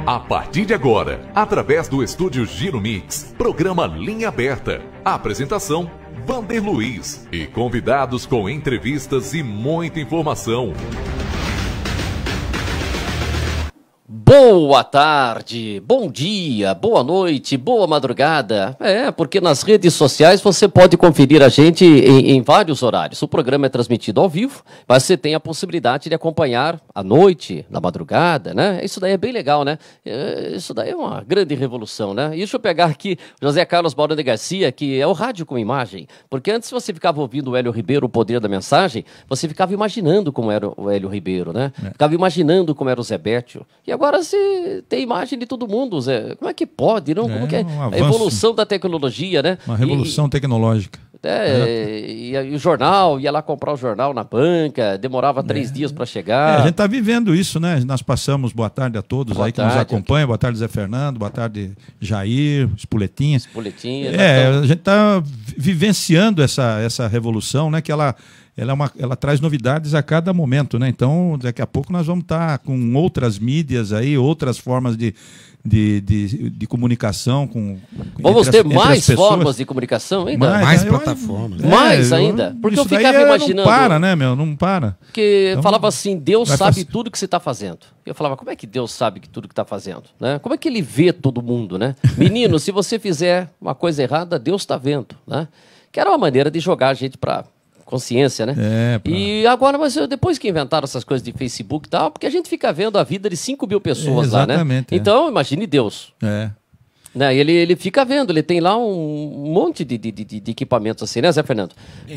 A partir de agora, através do estúdio Giro Mix, programa Linha Aberta. Apresentação, Vander Luiz. E convidados com entrevistas e muita informação. Boa tarde, bom dia, boa noite, boa madrugada. Porque nas redes sociais você pode conferir a gente em vários horários. O programa é transmitido ao vivo, mas você tem a possibilidade de acompanhar à noite, na madrugada, né? Isso daí é bem legal, né? Isso daí é uma grande revolução, né? E deixa eu pegar aqui José Carlos Baldo de Garcia, que é o rádio com imagem. Porque antes você ficava ouvindo o Hélio Ribeiro, o poder da mensagem, você ficava imaginando como era o Hélio Ribeiro, né? Ficava imaginando como era o Zé Bétio. E agora você tem imagem de todo mundo, Zé. Como é que pode, não? Como que é a evolução da tecnologia, né? Uma revolução tecnológica. E o jornal, ia lá comprar o jornal na banca, demorava 3 dias para chegar. A gente está vivendo isso, né? Nós passamos boa tarde a todos boa aí que nos acompanham. Boa tarde, Zé Fernando. Boa tarde, Jair, Espoletinha. A gente está vivenciando essa revolução, né? Que ela traz novidades a cada momento, né? Então, daqui a pouco nós vamos estar com outras mídias aí, outras formas de comunicação vamos ter mais formas de comunicação ainda? Mais plataformas. Mais ainda? Porque eu ficava imaginando... Não para, né, meu? Não para. Porque então, falava assim, Deus sabe tudo que você está fazendo. Eu falava, como é que Deus sabe tudo que está fazendo? Né? Como é que ele vê todo mundo, né? Menino, se você fizer uma coisa errada, Deus está vendo, né? Que era uma maneira de jogar a gente para... consciência, né? E agora, mas depois que inventaram essas coisas de Facebook e tal, porque a gente fica vendo a vida de 5 mil pessoas lá, né? Então, imagine Deus. Né? Ele fica vendo, ele tem lá um monte de equipamentos assim, né, Zé Fernando?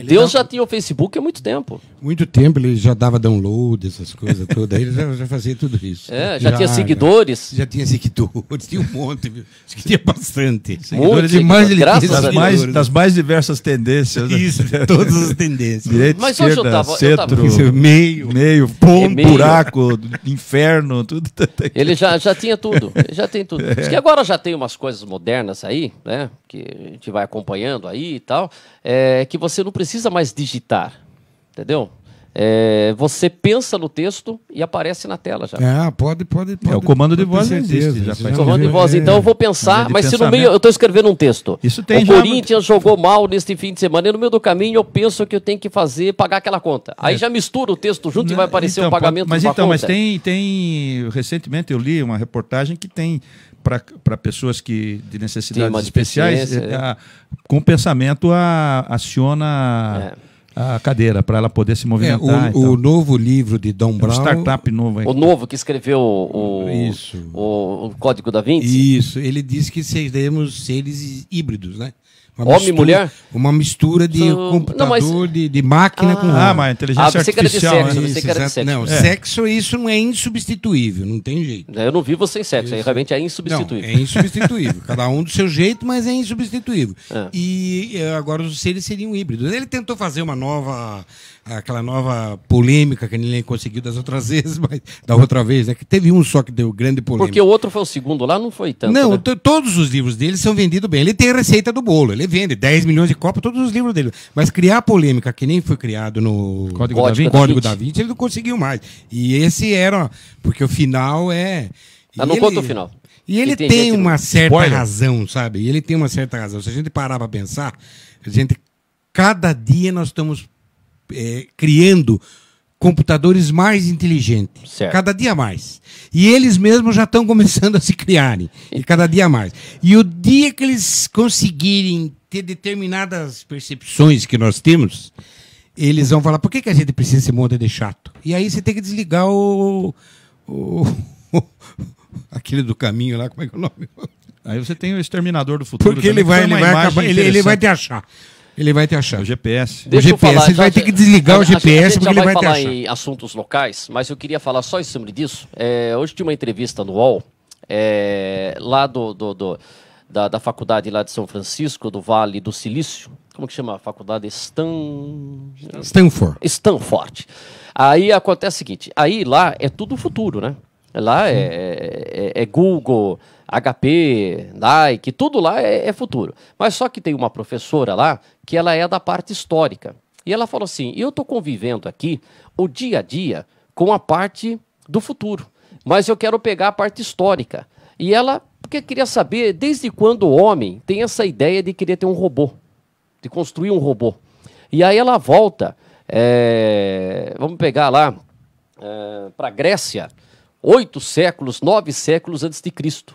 Deus já tinha o Facebook há muito tempo. Muito tempo, ele já dava download, essas coisas todas, aí ele já fazia tudo isso. Já tinha seguidores. Já tinha seguidores, tinha um monte, acho que tinha bastante. Seguidores das mais diversas tendências. Isso, todas as tendências. Direita, mas esquerda, centro, meio, ponto, buraco, inferno, tudo. Ele já tinha tudo, já tem tudo. Diz que agora já tem umas coisas modernas aí, né, que a gente vai acompanhando aí e tal, que você não precisa mais digitar, entendeu? Você pensa no texto e aparece na tela já. Pode. O comando de voz existe. O comando de voz, então eu vou pensar, mas se no meio eu estou escrevendo um texto. Isso tem o Corinthians jogou mal neste fim de semana e no meio do caminho eu penso que eu tenho que pagar aquela conta. Aí já mistura o texto junto e vai aparecer o pagamento de uma conta. Mas tem, recentemente eu li uma reportagem que tem para pessoas de necessidades especiais, com o pensamento aciona a cadeira para ela poder se movimentar. O novo livro de Don Brown. Startup novo. O novo que escreveu o Código da Vinci. Isso, ele diz que seremos seres híbridos, né? Homem e mulher? Uma mistura de computador, de máquina com homem. Mas inteligência artificial. Sexo, isso não é insubstituível, não tem jeito. Eu não vivo sem sexo, realmente é insubstituível. Não, é insubstituível. Cada um do seu jeito, mas é insubstituível. E agora os seres seriam híbridos. Ele tentou fazer aquela nova polêmica que ninguém conseguiu das outras vezes, mas da outra vez, né? Que teve um só que deu grande polêmica. Porque o outro foi o segundo lá, não foi tanto. Não, né? Todos os livros dele são vendidos bem. Ele tem a receita do bolo, ele vende 10 milhões de cópias, todos os livros dele. Mas criar polêmica, que nem foi criado no Código da Vinci, ele não conseguiu mais. E esse era, porque o final não conta o final. E ele tem uma certa razão, sabe? Ele tem uma certa razão. Se a gente parar para pensar, cada dia nós estamos criando computadores mais inteligentes. Certo. Cada dia mais. E eles mesmos já estão começando a se criarem. E cada dia mais. E o dia que eles conseguirem ter determinadas percepções que nós temos, eles vão falar, por que a gente precisa desse monte de chato? E aí você tem que desligar aquele do caminho lá, como é que é o nome? Aí você tem o Exterminador do Futuro. Porque ele vai te achar. Ele vai te achar. O GPS. Deixa eu falar, você vai ter que desligar o GPS porque ele vai te achar. A gente já vai falar em assuntos locais, mas eu queria falar só sobre disso. Hoje tinha uma entrevista no UOL, lá da faculdade lá de São Francisco, do Vale do Silício. Como que chama a faculdade? Stanford. Aí acontece o seguinte, lá é tudo futuro, né? Lá é Google, HP, Nike, tudo lá é futuro. Mas só que tem uma professora lá que ela é da parte histórica. E ela falou assim, eu estou convivendo aqui o dia a dia com a parte do futuro. mas eu quero pegar a parte histórica. E ela porque queria saber desde quando o homem tem essa ideia de querer ter um robô, de construir um robô. E aí ela volta, vamos pegar lá, para a Grécia, 8 séculos, 9 séculos antes de Cristo.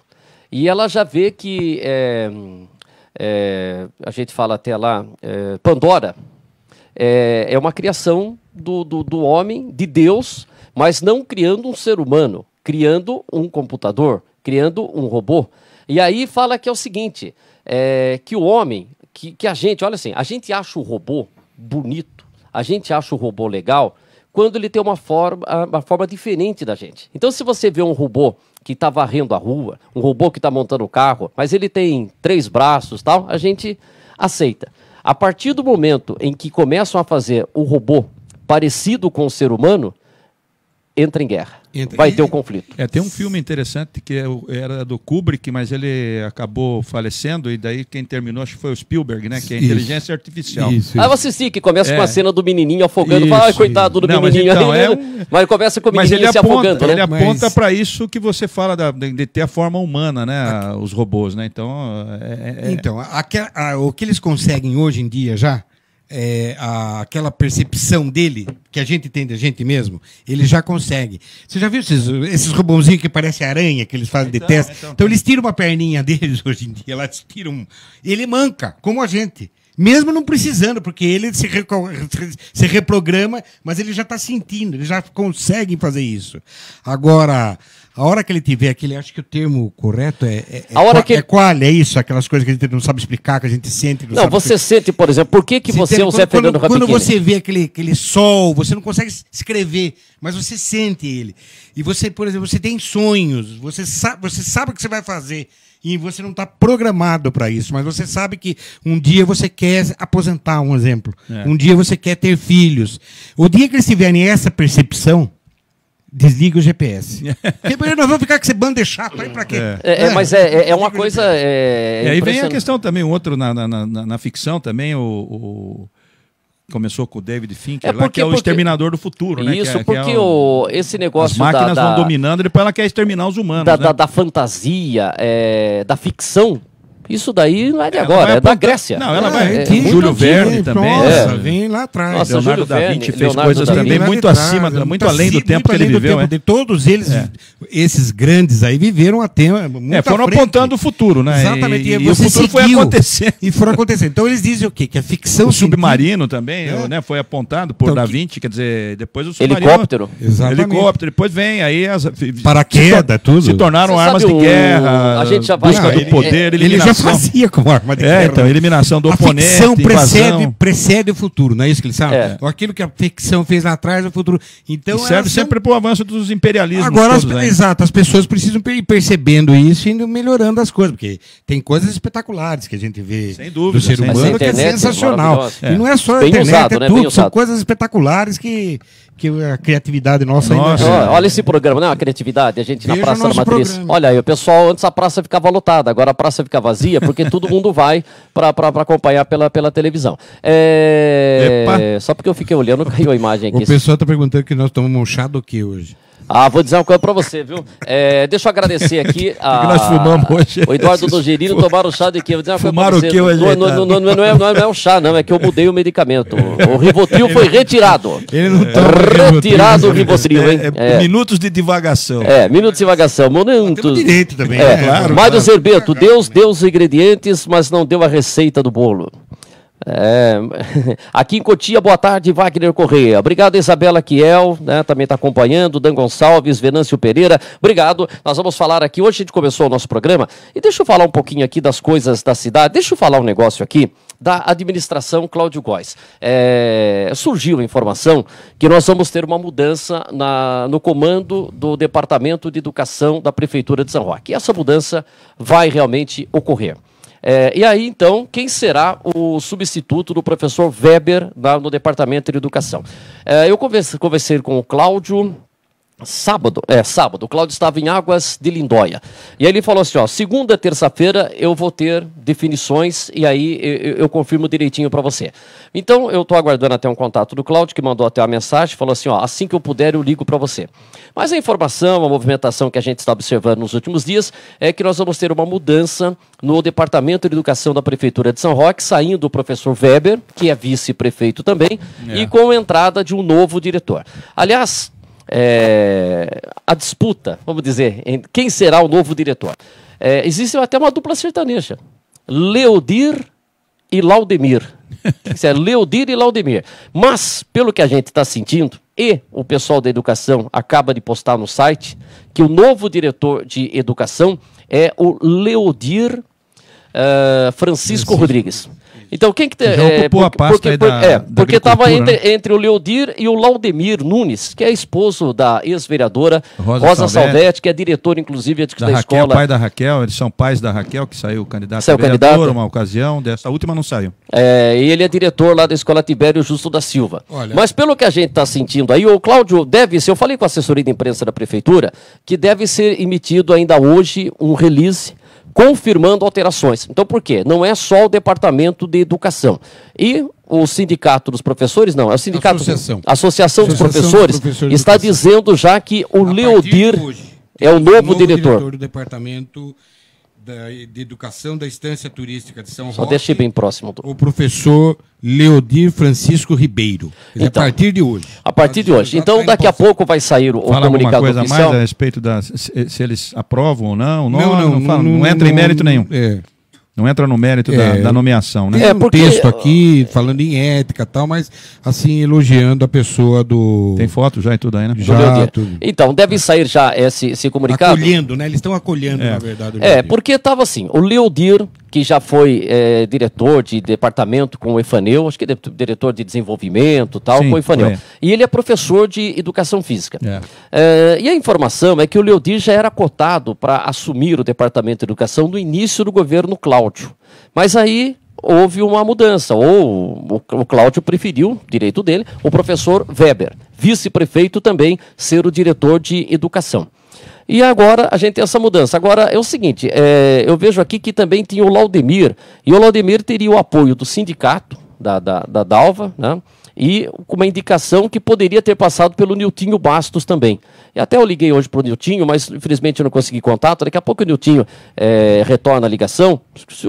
E ela já vê que, a gente fala até lá, Pandora é uma criação do homem, de Deus, mas não criando um ser humano, criando um computador, criando um robô. E aí fala que é o seguinte, que o homem, que a gente, olha assim, a gente acha o robô bonito, a gente acha o robô legal, quando ele tem uma forma diferente da gente. Então, se você vê um robô que está varrendo a rua, um robô que está montando o carro, mas ele tem 3 braços, tal, a gente aceita. A partir do momento em que começam a fazer o robô parecido com o ser humano, entra em guerra. Vai ter um conflito. Tem um filme interessante que era do Kubrick, mas ele acabou falecendo, e daí quem terminou, acho que foi o Spielberg, né? Que é a inteligência artificial. Isso. Eu assisti, que começa com a cena do menininho afogando, fala, coitado do menininho. Mas começa com o menininho se afogando. Ele aponta para isso que você fala de ter a forma humana, né? Os robôs, né? Então, o que eles conseguem hoje em dia já, aquela percepção dele, que a gente tem da gente mesmo, ele já consegue. Você já viu esses robôzinhos que parecem aranha, que eles fazem de teste? Então eles tiram uma perninha deles hoje em dia, eles tiram. Ele manca, como a gente. Mesmo não precisando, porque ele se reprograma, mas ele já está sentindo, ele já consegue fazer isso. Agora, a hora que ele tiver aquele, acho que o termo correto é isso, aquelas coisas que a gente não sabe explicar, que a gente sente. Não, você sente, por exemplo, por que você é o Zé Fernando Rabicchini? Quando você vê aquele sol, você não consegue escrever, mas você sente ele. E você, por exemplo, você tem sonhos, você sabe o que você vai fazer. E você não está programado para isso, mas você sabe que um dia você quer aposentar, um exemplo. Um dia você quer ter filhos. O dia que eles tiverem essa percepção, desliga o GPS. Nós vamos ficar com esse bando de chato aí para quê? Mas é uma coisa. E aí vem a questão também, um outro na ficção também, começou com o David Fincher, que é o exterminador do futuro. Isso, né? porque esse negócio as máquinas vão dominando, depois ela quer exterminar os humanos. Da fantasia, da ficção, isso daí não é de agora, é da Grécia. Não, ela vai. Júlio Verne também. Nossa, vem lá atrás. Nossa, Leonardo da Vinci fez coisas também muito acima, muito além do tempo que ele viveu. Todos eles, esses grandes aí, viveram até foram apontando o futuro, né? Exatamente. E o futuro foi acontecendo. E foram acontecendo. Então eles dizem o quê? Que a ficção... O submarino também, foi apontado por Da Vinci, quer dizer, depois o submarino... Helicóptero. Exatamente. Helicóptero. Depois vem aí paraquedas, tudo. Se tornaram armas de guerra, a gente já vai... busca do poder, ele já fazia como arma de guerra. Então, eliminação do oponente, ficção precede o futuro, não é isso que eles sabem? Aquilo que a ficção fez lá atrás, o futuro. Então, e serve sempre para o avanço dos imperialismos. Agora, as pessoas precisam ir percebendo isso e indo melhorando as coisas, porque tem coisas espetaculares que a gente vê do ser humano que é sensacional. E não é só a internet, é tudo. São coisas espetaculares que a criatividade nossa ainda... Olha esse programa, não é uma criatividade, a gente na Praça da Matriz. Programa. Olha aí, o pessoal, antes a praça ficava lotada, agora a praça fica vazia, porque todo mundo vai para acompanhar pela televisão. Só porque eu fiquei olhando, caiu a imagem aqui. O pessoal está perguntando que nós tomamos um chá do que hoje? Vou dizer uma coisa pra você, viu? Deixa eu agradecer aqui que nós fumamos hoje. O Eduardo Dogerino tomaram chá de quê? Vou dizer uma coisa fumaram pra você. O que hoje? Não é um chá, não. É que eu mudei o medicamento. O Rivotril foi retirado. Ele não toma retirado o Rivotril, hein? Minutos de divagação. Minutos de divagação. Temos direito também. Claro. Mário Zerbeto, Deus deu os ingredientes, mas não deu a receita do bolo. Aqui em Cotia, boa tarde, Wagner Correia. Obrigado, Isabela Kiel, né, também está acompanhando, Dan Gonçalves, Venâncio Pereira, obrigado. Nós vamos falar aqui, hoje a gente começou o nosso programa, e deixa eu falar um pouquinho aqui das coisas da cidade, deixa eu falar um negócio aqui da administração Cláudio Góes. Surgiu a informação que nós vamos ter uma mudança no comando do Departamento de Educação da Prefeitura de São Roque. E essa mudança vai realmente ocorrer. E aí, então, quem será o substituto do professor Weber no Departamento de Educação? Eu conversei com o Cláudio, Sábado. O Cláudio estava em Águas de Lindóia. E aí ele falou assim, ó, segunda, terça-feira eu vou ter definições e aí eu confirmo direitinho para você. Então eu estou aguardando até um contato do Cláudio, que mandou até uma mensagem, falou assim, ó, assim que eu puder eu ligo para você. Mas a informação, a movimentação que a gente está observando nos últimos dias é que nós vamos ter uma mudança no Departamento de Educação da Prefeitura de São Roque, saindo o professor Weber, que é vice-prefeito também, e com a entrada de um novo diretor. Aliás, a disputa, vamos dizer, em quem será o novo diretor. Existe até uma dupla sertaneja, Leodir e Laudemir. Leodir e Laudemir. Mas, pelo que a gente está sentindo, e o pessoal da educação acaba de postar no site, que o novo diretor de educação é o Leodir Francisco Rodrigues. Então, quem que já ocupou a pasta porque estava entre o Leodir e o Laudemir Nunes, que é esposo da ex-vereadora Rosa Salvetti, que é diretora, inclusive, da escola. Pai da Raquel, eles são pais da Raquel, que saiu candidato a vereador uma ocasião, dessa última não saiu. E ele é diretor lá da Escola Tibério Justo da Silva. Olha. Mas pelo que a gente está sentindo aí, o Cláudio deve ser, eu falei com a assessoria de imprensa da Prefeitura, que deve ser emitido ainda hoje um release confirmando alterações. Então, por quê? Não é só o Departamento de Educação. E o Sindicato dos Professores, não, é o Sindicato... Associação dos Professores está dizendo já que o Leodir é o novo diretor do Departamento de Educação da Estância Turística de São Roque. Só deixe bem próximo. O professor Leodir Francisco Ribeiro. Então, a partir de hoje. A partir de hoje. Então, daqui a pouco vai sair o comunicado coisa oficial. Mais a respeito se eles aprovam ou não? Não entra em mérito nenhum. Não entra no mérito da nomeação, né? Tem um texto aqui falando em ética e tal, mas assim, elogiando a pessoa do... Tem foto já e tudo aí, né? Já, tudo. Então, deve sair já esse comunicado. Acolhendo, né? Eles estão acolhendo, na verdade. Porque estava assim, o Leodir, que já foi diretor de departamento com o Efaneu, acho que diretor de desenvolvimento tal, com o Efaneu. E ele é professor de educação física. E a informação é que o Leodir já era cotado para assumir o departamento de educação no início do governo Cláudio. Mas aí houve uma mudança, ou o Cláudio preferiu, direito dele, o professor Weber, vice-prefeito também, ser o diretor de educação. E agora a gente tem essa mudança. Agora é o seguinte, eu vejo aqui que também tinha o Laudemir, e o Laudemir teria o apoio do sindicato, da Dalva, né? E com uma indicação que poderia ter passado pelo Niltinho Bastos também. E até eu liguei hoje para o Niltinho, mas infelizmente eu não consegui contato. Daqui a pouco o Niltinho retorna a ligação.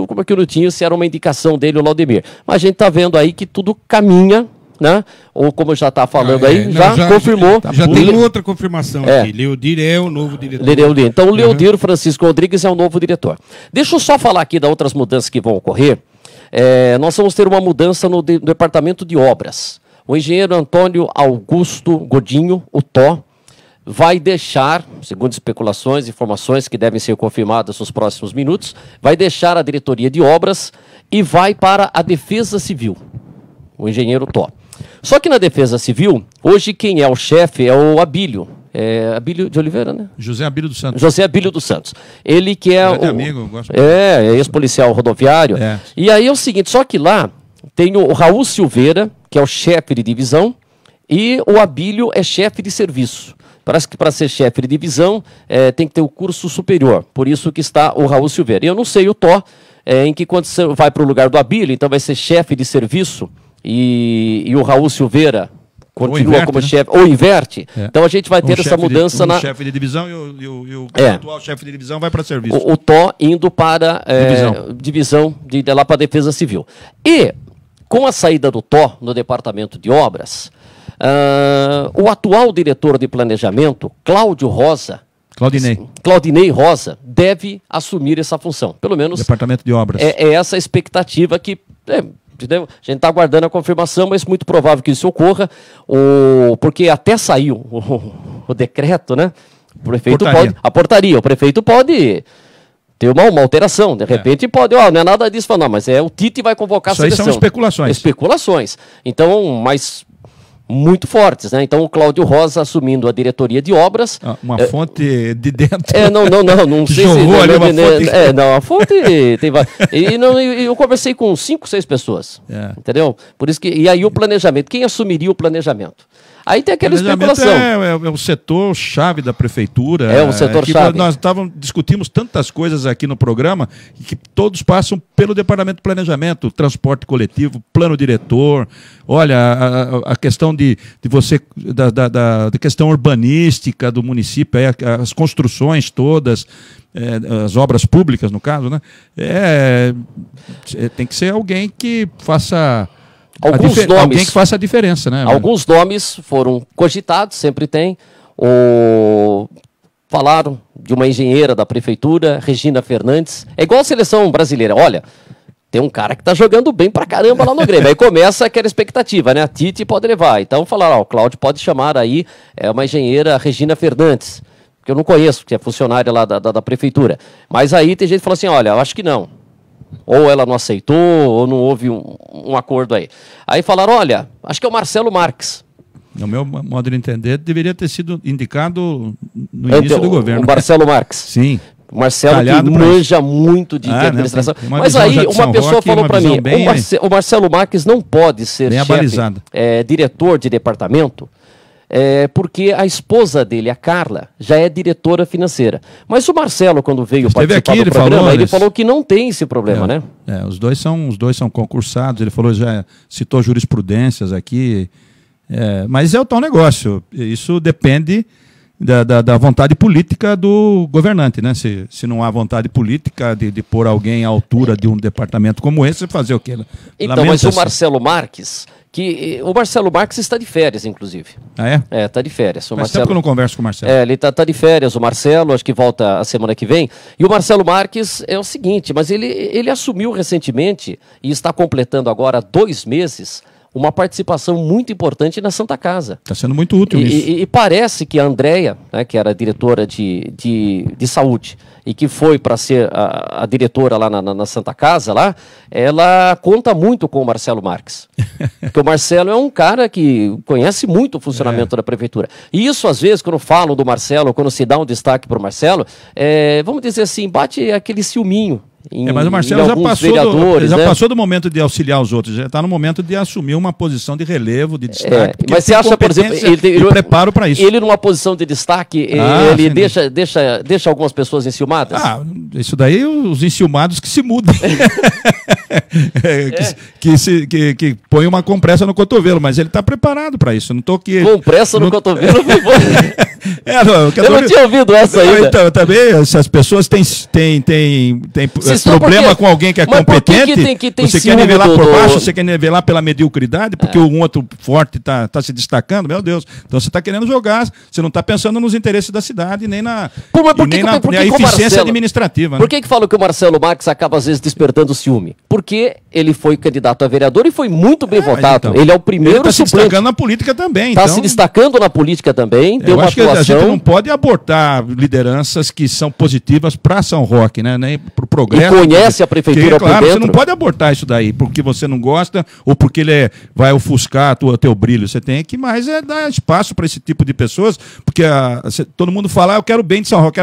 Como é que o Niltinho, se era uma indicação dele, o Laudemir. Mas a gente está vendo aí que tudo caminha, né? Ou como já está falando aí, já confirmou. Já tem outra confirmação aqui. Leodir é o novo diretor. Então o Leodir Francisco Rodrigues é o novo diretor. Deixa eu só falar aqui das outras mudanças que vão ocorrer. Nós vamos ter uma mudança no departamento de obras. O engenheiro Antônio Augusto Godinho, o Tó, vai deixar, segundo especulações, informações que devem ser confirmadas nos próximos minutos, vai deixar a diretoria de obras e vai para a Defesa Civil, o engenheiro Tó. Só que na Defesa Civil, hoje quem é o chefe é o Abílio. Abílio de Oliveira, né? José Abílio dos Santos. José Abílio dos Santos. Ele que é amigo, gosto ex-policial rodoviário. E aí é o seguinte, só que lá tem o Raul Silveira, que é o chefe de divisão, e o Abílio é chefe de serviço. Parece que para ser chefe de divisão tem que ter o curso superior. Por isso que está o Raul Silveira. E eu não sei o Tó, em que quando você vai para o lugar do Abílio, então vai ser chefe de serviço, e o Raul Silveira continua como chefe, ou inverte. Então a gente vai ter essa mudança na... O chefe de divisão e o atual chefe de divisão vai para serviço. O Tó indo para divisão lá para a Defesa Civil. E com a saída do Tó no Departamento de Obras, o atual diretor de planejamento, Claudinei Rosa, deve assumir essa função. Pelo menos... Departamento de Obras. É essa a expectativa que... Entendeu? A gente está aguardando a confirmação, mas muito provável que isso ocorra, porque até saiu o decreto, né? O prefeito a portaria, o prefeito pode ter uma alteração, de repente pode, não é nada disso, não, mas o Tite vai convocar a seleção. Isso aí são especulações. Especulações. Então, mas muito fortes, né? Então o Cláudio Rosa assumindo a diretoria de obras. Uma fonte de dentro. Não sei se... a fonte tem e eu conversei com 5, 6 pessoas, entendeu? Por isso que... E aí o planejamento, quem assumiria o planejamento? Aí tem aquela especulação. É o setor chave da prefeitura. É o setor chave. Nós discutimos tantas coisas aqui no programa que todos passam pelo Departamento de Planejamento, transporte coletivo, plano diretor. Olha, a questão de você, da questão urbanística do município, as construções todas, as obras públicas, no caso, né? Tem que ser alguém que faça... Alguém que faça a diferença, né? Alguns nomes foram cogitados, sempre tem. Falaram de uma engenheira da prefeitura, Regina Fernandes. É igual a seleção brasileira. Olha, tem um cara que tá jogando bem pra caramba lá no Grêmio. Aí começa aquela expectativa, né? A Tite pode levar. Então falaram, o Cláudio pode chamar aí uma engenheira, Regina Fernandes, que eu não conheço, que é funcionária lá da prefeitura. Mas aí tem gente que falou assim, olha, eu acho que não. Ou ela não aceitou, ou não houve um acordo aí. Aí falaram, olha, acho que é o Marcelo Marques. No meu modo de entender, deveria ter sido indicado no início do governo. O Marcelo Marques. Sim. O Marcelo que manja muito de administração. Mas aí uma pessoa falou para mim, o Marcelo Marques não pode ser chefe, diretor de departamento, porque a esposa dele, a Carla, já é diretora financeira. Mas o Marcelo, quando veio participar do programa, ele falou que não tem esse problema, né? Os dois são concursados, ele falou, já citou jurisprudências aqui, mas é o tal negócio, isso depende da vontade política do governante, né? Se não há vontade política de pôr alguém à altura de um departamento como esse, fazer o quê? Então, mas o Marcelo Marques... o Marcelo Marques está de férias, inclusive. Ah, é? Está de férias. Faz tempo que eu não converso com o Marcelo. Ele está de férias, o Marcelo, acho que volta a semana que vem. E o Marcelo Marques é o seguinte, mas ele assumiu recentemente e está completando agora 2 meses uma participação muito importante na Santa Casa. Está sendo muito útil isso. E parece que a Andréia, né, que era diretora de saúde, e que foi para ser a diretora lá na Santa Casa, lá, ela conta muito com o Marcelo Marques. Porque o Marcelo é um cara que conhece muito o funcionamento da prefeitura. E isso, às vezes, quando falam do Marcelo, quando se dá um destaque para o Marcelo, vamos dizer assim, bate aquele ciúminho. Mas o Marcelo já passou do momento de auxiliar os outros, já está no momento de assumir uma posição de relevo, de destaque. Mas você acha, por exemplo, ele preparo para isso. Ele numa posição de destaque, ele deixa algumas pessoas enciumadas? Isso daí os enciumados que se mudam. Que põe uma compressa no cotovelo, mas ele está preparado para isso. Não tô aqui. Compressa no cotovelo? Eu não tinha ouvido essa ainda. Então, também, se as pessoas têm problema com alguém que é competente, que tem você quer nivelar por baixo, você quer nivelar pela mediocridade, porque um outro forte está se destacando, meu Deus. Então você está querendo jogar, você não está pensando nos interesses da cidade, nem na eficiência administrativa. Por que falam que o Marcelo Marques acaba às vezes despertando ciúme? Porque ele foi candidato a vereador e foi muito bem votado. Então, ele é o primeiro suplente. Ele está se destacando na política também. Está se destacando na política também, eu acho que a gente não pode abortar lideranças que são positivas para São Roque, né? Nem para o progresso. E conhece a prefeitura por dentro. Você não pode abortar isso daí porque você não gosta ou porque ele vai ofuscar o teu brilho. Você tem que mais dar espaço para esse tipo de pessoas, porque todo mundo fala, eu quero bem de São Roque,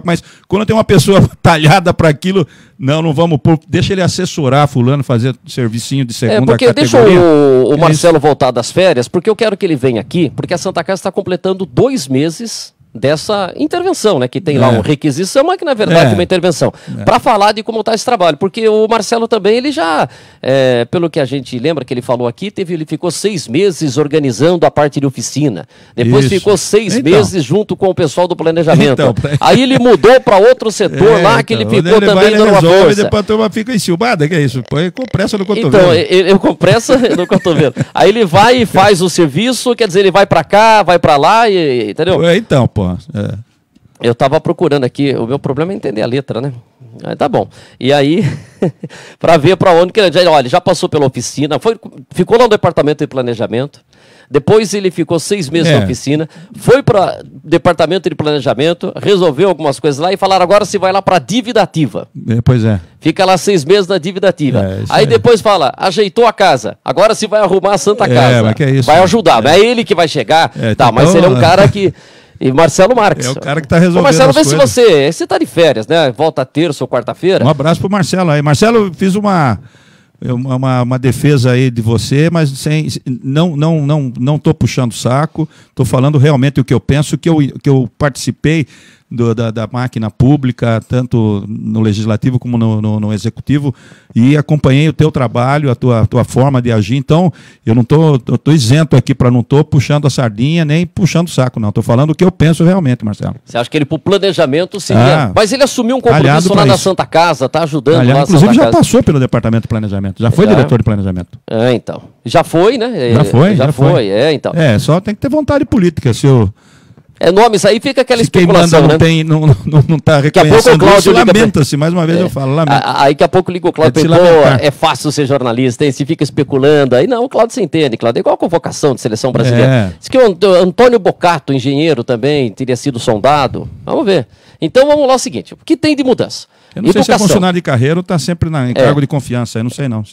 mas quando tem uma pessoa talhada para aquilo, não vamos pôr, deixa ele assessorar fulano, fazer servicinho de segunda categoria. Deixa o Marcelo voltar das férias, porque eu quero que ele venha aqui, porque a Santa Casa está completando 2 meses dessa intervenção, né? Que tem lá uma requisição, mas que na verdade é uma intervenção. Para falar de como está esse trabalho. Porque o Marcelo também, ele já, pelo que a gente lembra que ele falou aqui, ele ficou 6 meses organizando a parte de oficina. Depois ficou 6 meses junto com o pessoal do planejamento. Aí ele mudou para outro setor lá, que ele ficou também dando uma força. Depois a turma fica enciumada, que é isso? Põe compressa no cotovelo. Então, eu compressa no cotovelo. Aí ele vai e faz o serviço, quer dizer, ele vai para cá, vai para lá, entendeu? Então, pô. Eu estava procurando aqui, o meu problema é entender a letra, né? Tá bom. E aí, para ver para onde que ele já passou pela oficina, ficou lá no departamento de planejamento, depois ele ficou 6 meses na oficina, foi para departamento de planejamento, resolveu algumas coisas lá e falaram, agora você vai lá para dívida ativa. Pois é. Fica lá 6 meses na dívida ativa. Aí depois fala, ajeitou a casa, agora você vai arrumar a Santa Casa. Mas que é isso, vai ajudar, mas é ele que vai chegar. Mas ele é um cara que... E Marcelo Marques. É o cara que está resolvendo. Marcelo, vê se você está de férias, né? Volta terça ou quarta-feira. Um abraço pro Marcelo aí. Marcelo, fiz uma uma defesa aí de você, mas não estou puxando saco, estou falando realmente o que eu penso, que eu participei da máquina pública, tanto no legislativo como no executivo, e acompanhei o teu trabalho, a tua forma de agir. Então, eu não estou isento aqui não estou puxando a sardinha, nem puxando o saco, não. Estou falando o que eu penso realmente, Marcelo. Você acha que ele, para o planejamento, seria... Mas ele assumiu um compromisso lá na Santa Casa, está ajudando lá. Inclusive, já passou pelo Departamento de Planejamento, já foi diretor de planejamento. Então. Já foi, né? Já foi. Então. Só tem que ter vontade política, senhor. Nomes aí fica aquela especulação, quem manda não está reconhecendo isso, lamenta-se, mais uma vez eu falo, lamenta. Aí daqui a pouco liga o Cláudio, é fácil ser jornalista, hein? Se fica especulando, aí não, o Cláudio se entende, Cláudio, é igual a convocação de seleção brasileira. Diz que o Antônio Bocato, engenheiro também, teria sido sondado, vamos ver. Então vamos lá o seguinte, o que tem de mudança? Eu não sei se é funcionário de carreira ou está sempre em cargo de confiança, eu não sei não.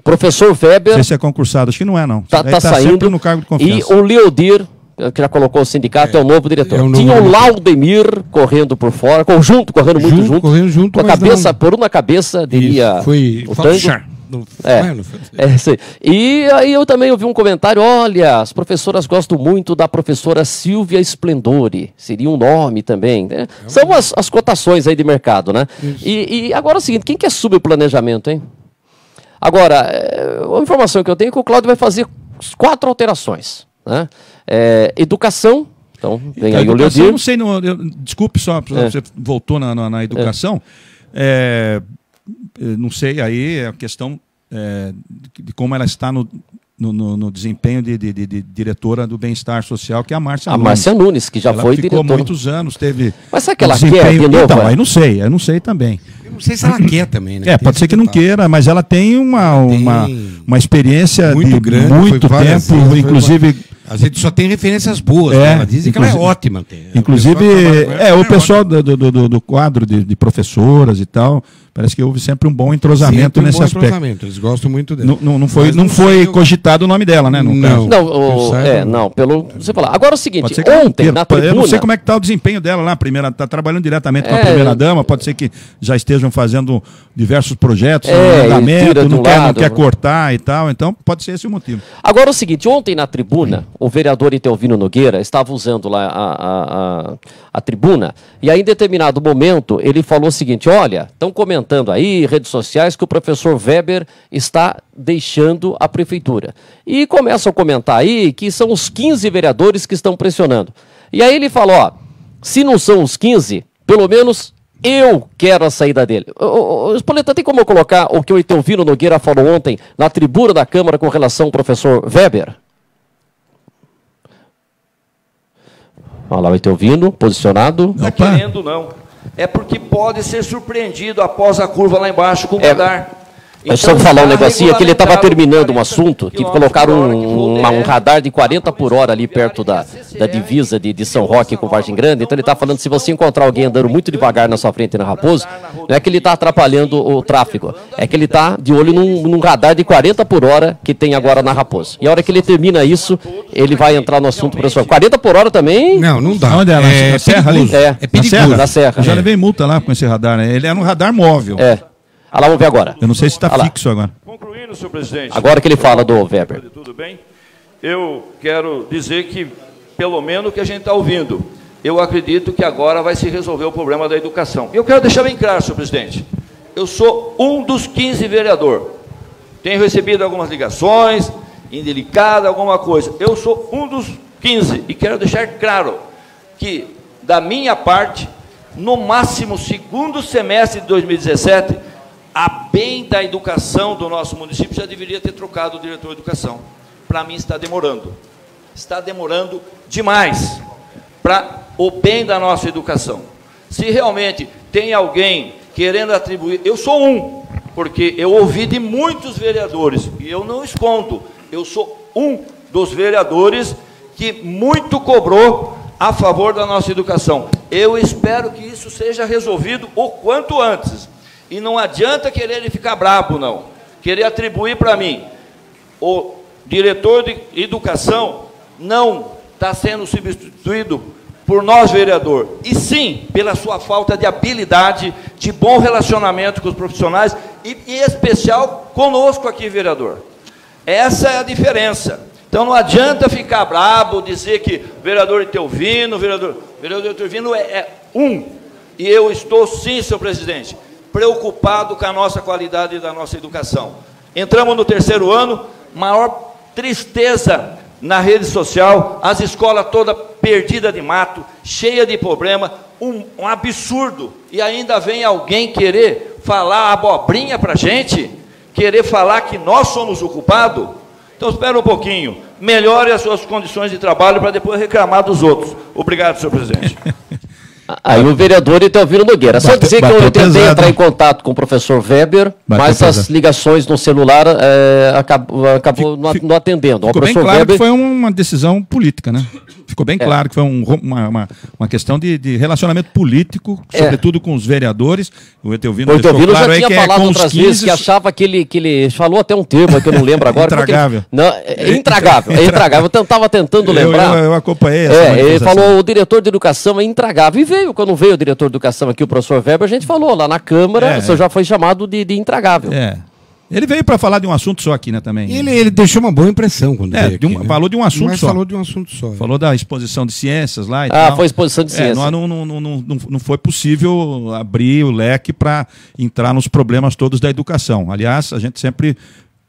Professor Weber... Não sei se é concursado, acho que não é não. Está saindo, sempre no cargo de confiança. E o Leodir, que já colocou o sindicato, é o novo diretor. Tinha o Laudemir correndo por fora, correndo muito junto, com a cabeça, por uma cabeça, diria... Foi o tango. E aí eu também ouvi um comentário, olha, as professoras gostam muito da professora Silvia Splendore, seria um nome também, né? São as cotações aí de mercado, né? E agora é o seguinte, quem que assume o planejamento, hein? Agora, a informação que eu tenho é que o Cláudio vai fazer 4 alterações, né? Educação, então vem aí o Leodir. Não sei, desculpe só, você voltou na educação, não sei, aí é a questão de como ela está no desempenho de diretora do bem-estar social, que é a Márcia Nunes. A Márcia Nunes, que já ela foi ficou diretora. Muitos anos, teve... Mas sabe que ela quer de novo? Então, aí não sei também. Eu não sei se ela quer também, né? Pode ser que não queira, mas ela tem uma experiência muito grande, muito tempo, inclusive... A gente só tem referências boas, né? Ela diz que ela é ótima. Inclusive, o pessoal do quadro de professoras e tal, parece que houve sempre um bom entrosamento nesse aspecto. Eles gostam muito dela. Não foi cogitado o nome dela, né? Não, pelo... Você falar. Agora é o seguinte, ontem na tribuna... Eu não sei como é que está o desempenho dela lá, está trabalhando diretamente com a primeira-dama, pode ser que já estejam fazendo diversos projetos, andamento, não quer cortar e tal, então pode ser esse o motivo. Agora é o seguinte, ontem na tribuna, o vereador Itelvino Nogueira estava usando lá a tribuna, e aí em determinado momento ele falou o seguinte, olha, estão comentando aí, redes sociais, que o professor Weber está deixando a prefeitura. E começam a comentar aí que são os 15 vereadores que estão pressionando. E aí ele falou, ó, se não são os 15, pelo menos eu quero a saída dele. Espoleta, tem como eu colocar o que o Itelvino Nogueira falou ontem na tribuna da Câmara com relação ao professor Weber? Olha lá o Itelvino, posicionado. Não está querendo, não. É porque pode ser surpreendido após a curva lá embaixo com o radar. Nós precisamos falar um negocinho que ele estava terminando um assunto, que colocaram um radar de 40 por hora ali perto da divisa de São Roque com Vargem Grande. Então ele está falando, se você encontrar alguém andando muito devagar na sua frente na Raposo, não é que ele está atrapalhando o tráfego, é que ele está de olho num radar de 40 por hora que tem agora na Raposo. E a hora que ele termina isso, ele vai entrar no assunto, professor. 40 por hora também? Não dá. Onde é? Na Serra ali? É perigoso. Na Serra. Eu já levei multa lá com esse radar, né? Ele era um radar móvel. Ah, lá, vamos ver agora. Eu não sei se está fixo agora. Concluindo, senhor presidente. Agora que ele fala do Weber. Tudo bem? Eu quero dizer que, pelo menos o que a gente está ouvindo, eu acredito que agora vai se resolver o problema da educação. Eu quero deixar bem claro, senhor presidente, eu sou um dos 15 vereadores. Tenho recebido algumas ligações, indelicada, alguma coisa. Eu sou um dos 15 e quero deixar claro que, da minha parte, no máximo segundo semestre de 2017, a bem da educação do nosso município já deveria ter trocado o diretor de educação. Para mim está demorando. Está demorando demais para o bem da nossa educação. Se realmente tem alguém querendo atribuir... Eu sou um, porque eu ouvi de muitos vereadores, e eu não escondo, eu sou um dos vereadores que muito cobrou a favor da nossa educação. Eu espero que isso seja resolvido o quanto antes. E não adianta querer ficar brabo, não. Querer atribuir para mim. O diretor de educação não está sendo substituído por nós, vereador. E sim, pela sua falta de habilidade, de bom relacionamento com os profissionais e em especial conosco aqui, vereador. Essa é a diferença. Então não adianta ficar brabo, dizer que vereador Etelvino, vereador Etelvino é um. E eu estou sim, senhor presidente, preocupado com a nossa qualidade da nossa educação. Entramos no 3º ano, maior tristeza na rede social, as escolas todas perdidas de mato, cheia de problema, um absurdo. E ainda vem alguém querer falar abobrinha para a gente, querer falar que nós somos o culpado. Então espera um pouquinho, melhore as suas condições de trabalho para depois reclamar dos outros. Obrigado, senhor presidente. Aí o vereador Etelvino Nogueira. Só dizer que eu tentei entrar em contato com o professor Weber, mas as ligações no celular acabou não atendendo. Ficou bem claro que foi uma decisão política, né? Ficou bem claro que foi uma questão de relacionamento político, sobretudo com os vereadores. O Etelvino já tinha falado outras vezes que achava que ele falou até um termo que eu não lembro agora. Intragável. Intragável. Eu estava tentando lembrar. Eu acompanhei essa ele falou, o diretor de educação é intragável. E veio, quando veio o diretor de educação aqui, o professor Weber, a gente falou lá na Câmara, você já foi chamado de intragável. Ele veio para falar de um assunto só aqui, né, também. Ele deixou uma boa impressão quando veio aqui, né? Falou de um assunto só. Falou de um assunto só. Falou da exposição de ciências lá e tal. Foi exposição de ciências. Não foi possível abrir o leque para entrar nos problemas todos da educação. Aliás, a gente sempre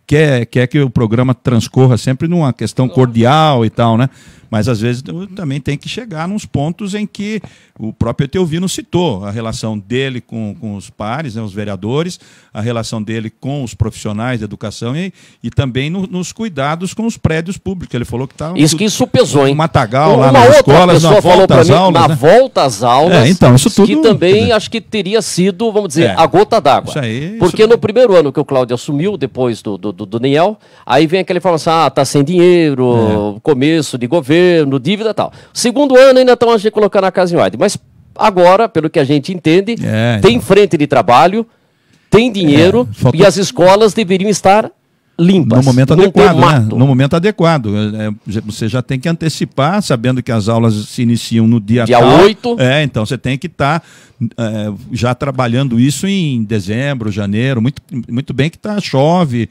quer que o programa transcorra sempre numa questão cordial e tal, né? Mas às vezes também tem que chegar nos pontos em que o próprio Etelvino citou a relação dele com os pares, né, os vereadores, a relação dele com os profissionais da educação e também nos cuidados com os prédios públicos. Ele falou que estava isso pesou, hein? Um matagal lá nas escolas, na volta às aulas. Na volta às aulas, então, isso tudo, que também acho que teria sido, vamos dizer, a gota d'água. Porque no primeiro ano que o Cláudio assumiu, depois do Niel, aí vem aquela informação, tá sem dinheiro, começo de governo, dívida e tal. Segundo ano ainda estão a gente colocando a casa em ordem. Mas agora, pelo que a gente entende, tem frente de trabalho, tem dinheiro e as escolas deveriam estar limpas. No momento adequado, né? No momento adequado. Você já tem que antecipar, sabendo que as aulas se iniciam no dia 8. Então você tem que estar já trabalhando isso em dezembro, janeiro. Muito bem que chove.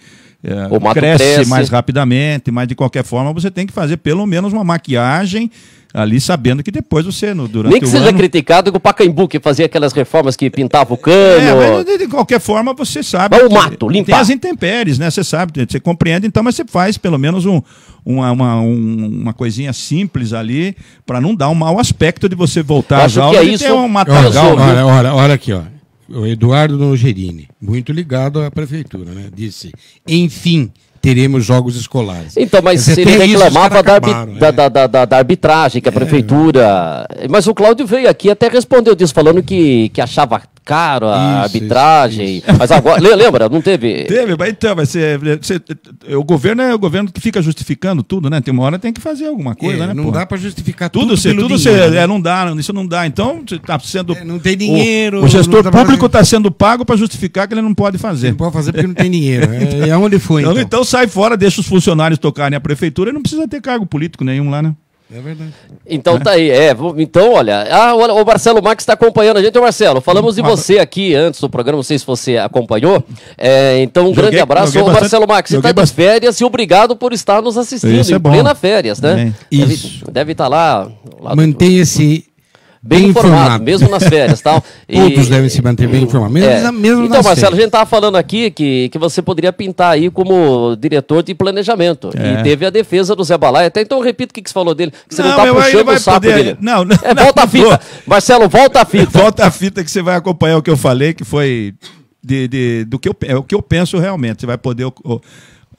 O mato cresce mais rapidamente, mas de qualquer forma você tem que fazer pelo menos uma maquiagem ali, sabendo que depois você, durante nem que seja criticado com o Pacaembu, que fazia aquelas reformas que pintava o cano. Mas de qualquer forma você sabe. O mato, limpar. Tem as intempéries, né? Você sabe, você compreende, então, mas você faz pelo menos uma coisinha simples ali, para não dar um mau aspecto de você voltar às aulas e ter um matagal. Olha aqui, ó. O Eduardo Nogerini, muito ligado à prefeitura, né? Disse, enfim, teremos jogos escolares. Então, mas ele reclamava da arbitragem, que a prefeitura... Mas o Cláudio veio aqui e até respondeu disso, falando que achava caro a arbitragem. Isso. Mas agora, lembra, não teve... Teve, mas então, o governo é o governo que fica justificando tudo, né? Tem uma hora tem que fazer alguma coisa, né? Não dá para justificar tudo. Não dá, isso não dá. Então, está sendo... não tem dinheiro. O gestor público está sendo pago para justificar que ele não pode fazer. Não pode fazer porque não tem dinheiro. É onde foi, então sai fora, deixa os funcionários tocarem a prefeitura e não precisa ter cargo político nenhum lá, né? É verdade. Então tá aí, então olha, o Marcelo Marques está acompanhando a gente. Marcelo, falamos de você aqui antes do programa, não sei se você acompanhou, então um grande abraço. Marcelo Marques, você está de férias e obrigado por estar nos assistindo em plena férias, né? Isso. Deve estar lá. Mantenha-se bem informado, mesmo nas férias, tal. Todos devem se manter bem informados, mesmo então, Marcelo, a gente estava falando aqui que você poderia pintar aí como diretor de planejamento. E teve a defesa do Zé Balai. Até então eu repito o que você falou dele, que você não está puxando o saco dele. Volta a fita. Marcelo, volta a fita. Volta a fita que você vai acompanhar o que eu falei, que foi o que eu penso realmente. Você vai poder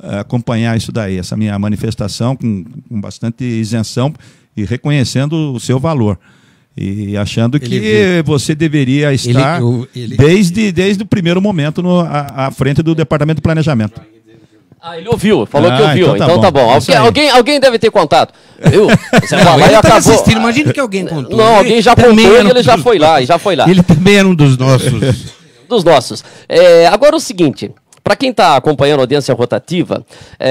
acompanhar isso daí, essa minha manifestação com bastante isenção e reconhecendo o seu valor. E achando que você deveria estar desde o primeiro momento à frente do Departamento de Planejamento. Ele ouviu, falou que ouviu, então tá bom. Alguém deve ter contato. Viu? Ele tá assistindo, imagina que alguém contou. Não, alguém já contou e ele já foi lá. Ele também era um dos nossos. Dos nossos. Agora o seguinte, para quem está acompanhando a audiência rotativa,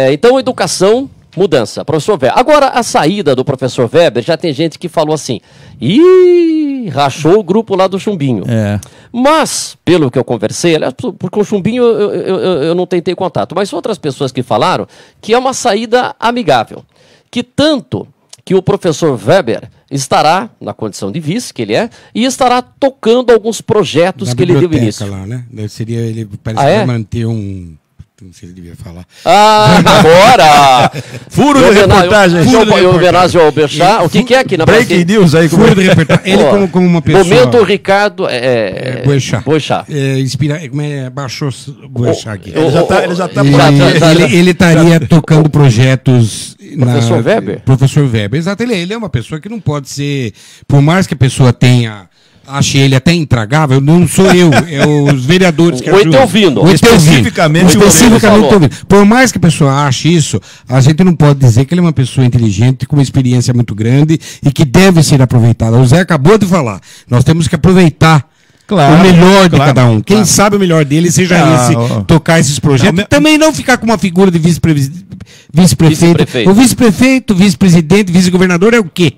então educação mudança, professor Weber. Agora, a saída do professor Weber, já tem gente que falou assim, rachou o grupo lá do Chumbinho. Mas, pelo que eu conversei, aliás, porque o Chumbinho eu não tentei contato, mas outras pessoas que falaram que é uma saída amigável. Que tanto que o professor Weber estará na condição de vice, que ele é, e estará tocando alguns projetos que ele deu início. Lá, né? Seria, ele parece que vai manter um... Não sei se ele devia falar. Agora! Furo de reportagem. O Venásio Alberchá, o que é aqui na Breaking news aí. Furo de reportagem. Ele como uma pessoa... Momento Ricardo Boechat. Baixou o Boechat aqui. Ele estaria tocando projetos... Professor Weber? Professor Weber, exato. Ele é uma pessoa que não pode ser... Por mais que a pessoa tenha... Ache ele até intragável, não sou eu, é os vereadores que ajudam. Especificamente ouvindo. Por mais que a pessoa ache isso, a gente não pode dizer que ele é uma pessoa inteligente, com uma experiência muito grande e que deve ser aproveitada. O Zé acabou de falar, nós temos que aproveitar o melhor de cada um. Quem sabe o melhor dele seja esse, tocar esses projetos. Também não ficar com uma figura de vice-prefeito. O vice-prefeito, vice-presidente, vice-governador é o quê?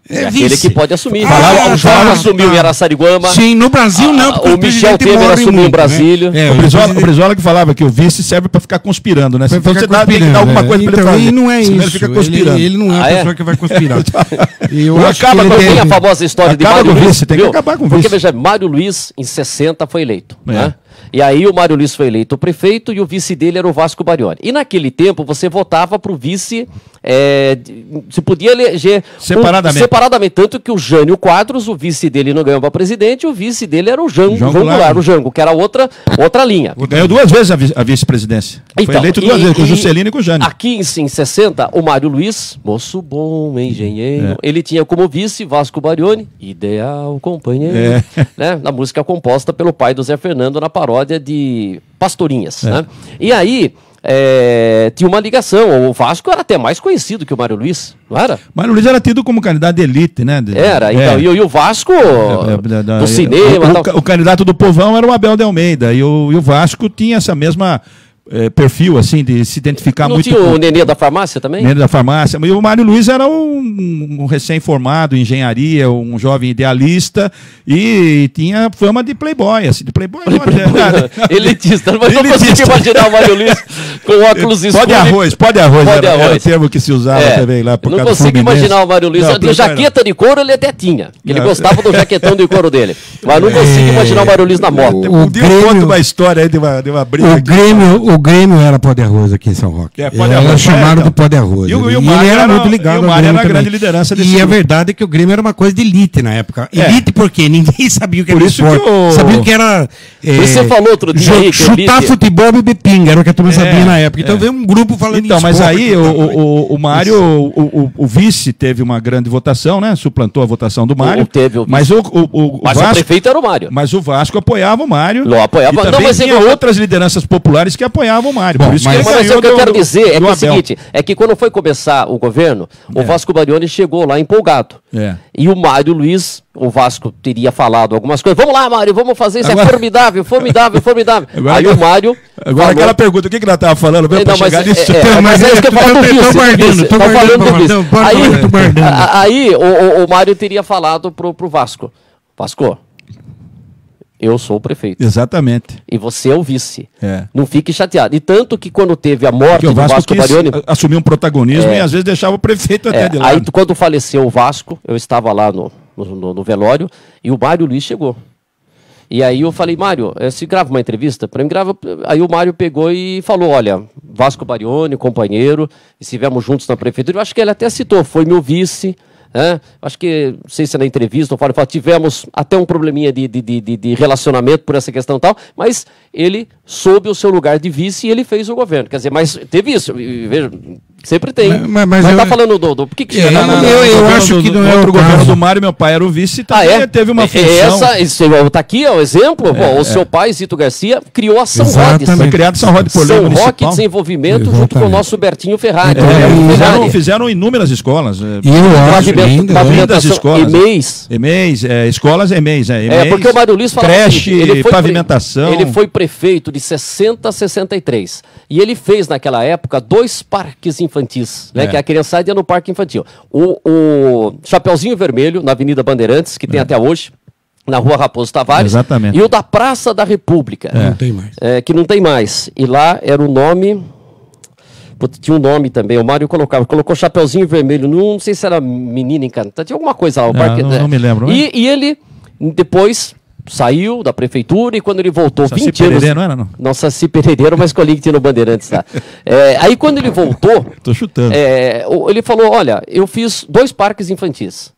É aquele que pode assumir. O João assumiu em Araçariguama. Sim, no Brasil não. O Michel Temer assumiu em Brasília. O Brizola que falava que o vice serve para ficar conspirando, né? Então você tem que dar alguma coisa para ele fazer. Ele não é isso. Ele fica conspirando. Ele não é a pessoa que vai conspirar. Acaba com a famosa história de Mário Luiz. Tem que acabar com o vice. Porque, veja, Mário Luiz, em 60, foi eleito. Né? E aí o Mário Luiz foi eleito prefeito e o vice dele era o Vasco Barioni. E naquele tempo você votava para o vice, se podia eleger separadamente. Tanto que o Jânio Quadros, o vice dele não ganhou para presidente, e o vice dele era o João Goulart, o Jango, que era outra linha. Ganhou duas vezes a vice-presidência. Foi eleito duas vezes, com o Juscelino e com o Jânio. Aqui em 60, o Mário Luiz, moço bom, engenheiro, ele tinha como vice Vasco Barioni, ideal companheiro, né, na música composta pelo pai do Zé Fernando na paródia de Pastorinhas. Né? E aí tinha uma ligação. O Vasco era até mais conhecido que o Mário Luiz, não era? Mário Luiz era tido como candidato de elite, né? Era, então, e o Vasco do cinema. O candidato do povão era o Abel de Almeida, e o Vasco tinha essa mesma perfil, assim, de se identificar muito. Não tinha o Nenê da farmácia também? Nenê da farmácia. E o Mário Luiz era um recém-formado em engenharia, um jovem idealista, e tinha fama de playboy, assim, de playboy. Elitista, mas não consigo imaginar o Mário Luiz com óculos escuros. Pode arroz. Era o termo que se usava também lá por causa do Fluminense. Não consigo imaginar o Mário Luiz. De jaqueta de couro ele até tinha. Ele gostava do jaquetão de couro dele. Mas não consigo imaginar o Mário Luiz na moto. O Grêmio conta uma história aí de uma briga. O Grêmio era pó de arroz aqui em São Roque. Era chamado de pó de arroz. E o Mário era muito ligado. O Mário era a grande liderança desse grupo. E a verdade é que o Grêmio era uma coisa de elite na época. Elite por quê? Ninguém sabia o que era esporte. Sabia o que era... Você falou outro dia aí que chutar futebol e beber pinga, era o que a turma sabia na época. Então veio um grupo falando isso. Mas aí o Mário, o vice teve uma grande votação, né? Suplantou a votação do Mário. Mas o prefeito era o Mário. Mas o Vasco apoiava o Mário. Não apoiava. E também tinha outras lideranças populares que apoiavam o Mário. Por isso mas o que eu quero dizer é que é o seguinte, é que quando foi começar o governo, o Vasco Barioni chegou lá empolgado. E o Mário Luiz, o Vasco teria falado algumas coisas. Vamos lá, Mário, vamos fazer isso. É formidável. Aí o Mário... Agora aquela pergunta, o que ela estava falando? Mas é isso que eu falo do vice. Tô falando do vice. Aí o Mário teria falado pro Vasco. Vasco, eu sou o prefeito. Exatamente. E você é o vice. Não fique chateado. E tanto que quando teve a morte do Vasco Barioni... assumiu um protagonismo e às vezes deixava o prefeito até de lado. Aí quando faleceu o Vasco, eu estava lá no velório e o Mário Luiz chegou. E aí eu falei, Mário, se grava uma entrevista, para mim grava. Aí o Mário pegou e falou, olha, Vasco Barioni, companheiro, estivemos juntos na prefeitura. Eu acho que ele até citou, foi meu vice... Acho que, não sei se é na entrevista ou fora, tivemos até um probleminha de relacionamento por essa questão e tal, mas ele soube o seu lugar de vice e ele fez o governo. Quer dizer, mas teve isso, veja, sempre tem. Mas tá falando do... Por que você tá falando? Eu acho que não é o governo do Mário, meu pai era o vice, também teve uma função. Tá aqui, o exemplo, o seu pai, Zito Garcia, criou a São Rodes. Foi criado São Roque por lei municipal. São Roque Desenvolvimento, junto com o nosso Bertinho Ferrari. Fizeram inúmeras escolas. Pavimentação, escolas. Escolas EMEIs. Porque o Mário Luiz falava creche, pavimentação. Ele foi prefeito de 60 a 63. E ele fez, naquela época, 2 parques infantis infantis, né? Que a criançada ia no parque infantil. O Chapeuzinho Vermelho, na Avenida Bandeirantes, que tem até hoje, na Rua Raposo Tavares. Exatamente. E o da Praça da República. Não tem mais. Que não tem mais. E lá era o nome... Tinha um nome também, o Mário colocou Chapeuzinho Vermelho, não sei se era Menina Encantada, tinha alguma coisa lá. Não me lembro. E ele depois saiu da prefeitura e quando ele voltou, Saci 20 anos... não era, não? Não, Saci Pereira, mas escolhi que tinha no Bandeirantes, tá? Aí quando ele voltou... Tô chutando. Ele falou, olha, eu fiz 2 parques infantis.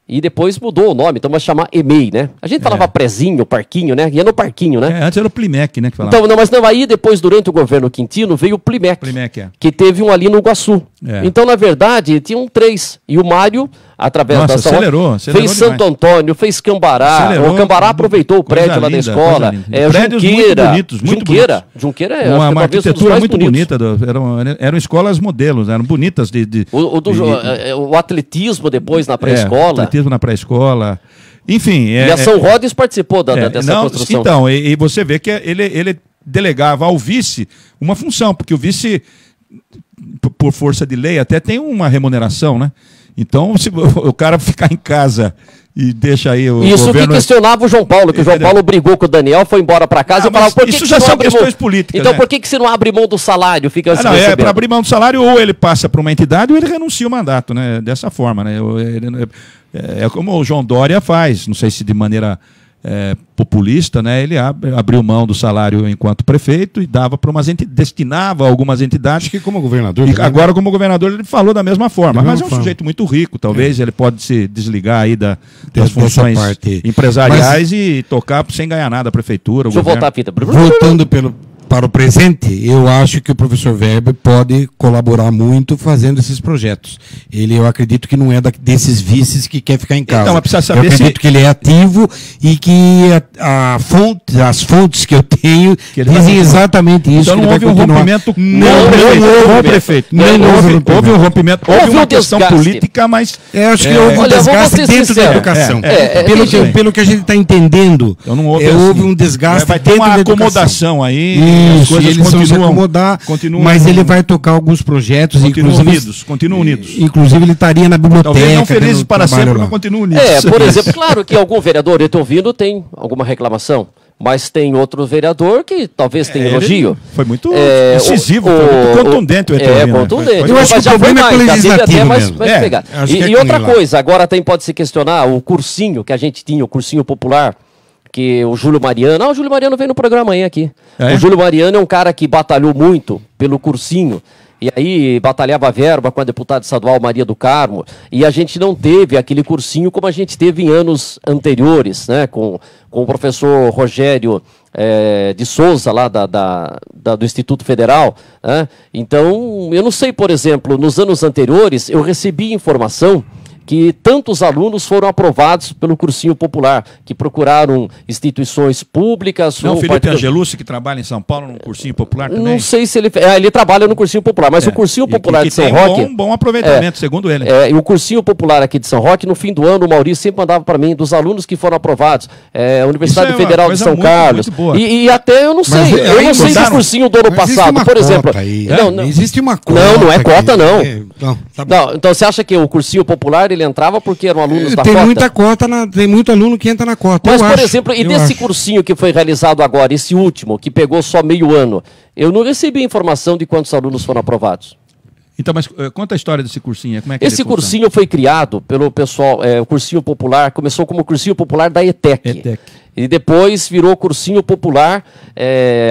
E depois mudou o nome, então vai chamar EMEI, né? A gente falava prezinho, parquinho, né? Ia no parquinho, né? Antes era o Plimec, né? Que falava. Então, mas aí depois, durante o governo Quintino, veio o Plimec. Que teve um ali no Iguaçu. Então, na verdade, tinham 3. E o Mário, através da ação, fez Santo Antônio, fez Cambará. O Cambará aproveitou o prédio lá da escola. Junqueira. Muito bonitos. Junqueira é uma arquitetura muito bonita. Eram escolas modelos, eram bonitas. O atletismo depois na pré-escola. Na pré-escola. Enfim. E a São Rodes participou dessa construção. Então, e você vê que ele delegava ao vice uma função, porque o vice, por força de lei, até tem uma remuneração, né? Então, se o cara ficar em casa e deixa aí o Isso governo... que questionava o João Paulo, que o João Paulo brigou com o Daniel, foi embora para casa e falava, por que isso que já você são não abre questões mão? políticas, Então, né? por que você não abre mão do salário? Fica para abrir mão do salário, ou ele passa para uma entidade, ou ele renuncia o mandato, né? Dessa forma, né? É como o João Dória faz, não sei se de maneira populista, né? Ele abriu mão do salário enquanto prefeito e dava para destinava a algumas entidades. Acho que como governador. E agora, como governador, ele falou da mesma forma. Mas é um sujeito muito rico, talvez ele pode se desligar aí das funções empresariais e tocar sem ganhar nada a prefeitura. Deixa eu voltar a fita. Voltando para o presente, eu acho que o professor Weber pode colaborar muito fazendo esses projetos. Eu acredito que não é desses vices que quer ficar em casa. Então, precisa saber eu acredito que ele é ativo e que as fontes que eu tenho dizem exatamente isso. Então não houve um rompimento com o prefeito. Houve um rompimento, houve uma questão política, mas... acho que houve um desgaste dentro da educação. Pelo que a gente está entendendo, houve um desgaste vai ter uma acomodação aí. As coisas vão se acomodar, mas ele vai tocar alguns projetos. Continuam unidos. Inclusive ele estaria na biblioteca. Talvez não felizes para sempre, mas continuam unidos. Por exemplo, claro que algum vereador, eu estou ouvindo, tem alguma reclamação. Mas tem outro vereador que talvez tenha elogio. Foi muito incisivo, foi muito contundente o Etervino. Contundente. Eu acho que o problema é com o legislativo mesmo. E outra coisa, agora pode se questionar o cursinho que a gente tinha, o cursinho popular, que o Júlio Mariano... o Júlio Mariano veio no programa aí aqui. O Júlio Mariano é um cara que batalhou muito pelo cursinho, e aí batalhava verba com a deputada estadual Maria do Carmo, e a gente não teve aquele cursinho como a gente teve em anos anteriores, né, com o professor Rogério de Souza, lá do Instituto Federal. Né? Então, eu não sei, por exemplo, nos anos anteriores, eu recebi informação que tantos alunos foram aprovados pelo cursinho popular, que procuraram instituições públicas... Não, o Felipe Angelucci, que trabalha em São Paulo, no cursinho popular também? Não sei se ele... ele trabalha no cursinho popular, mas o cursinho popular de São Roque... tem um bom aproveitamento, segundo ele. E o cursinho popular aqui de São Roque, no fim do ano, o Maurício sempre mandava para mim dos alunos que foram aprovados. A Universidade Federal de São Carlos. E até eu não sei. Eu não sei se o cursinho do ano passado, por exemplo... Não existe uma cota. Não é cota, não. Então você acha que o cursinho popular ele entrava porque eram alunos da cota? Tem muito aluno que entra na cota. Mas, por exemplo, desse cursinho que foi realizado agora, esse último, que pegou só meio ano, eu não recebi informação de quantos alunos foram aprovados. Então, mas conta a história desse cursinho. Como é que esse cursinho foi criado pelo pessoal, o cursinho popular, começou como cursinho popular da ETEC. E depois virou cursinho popular,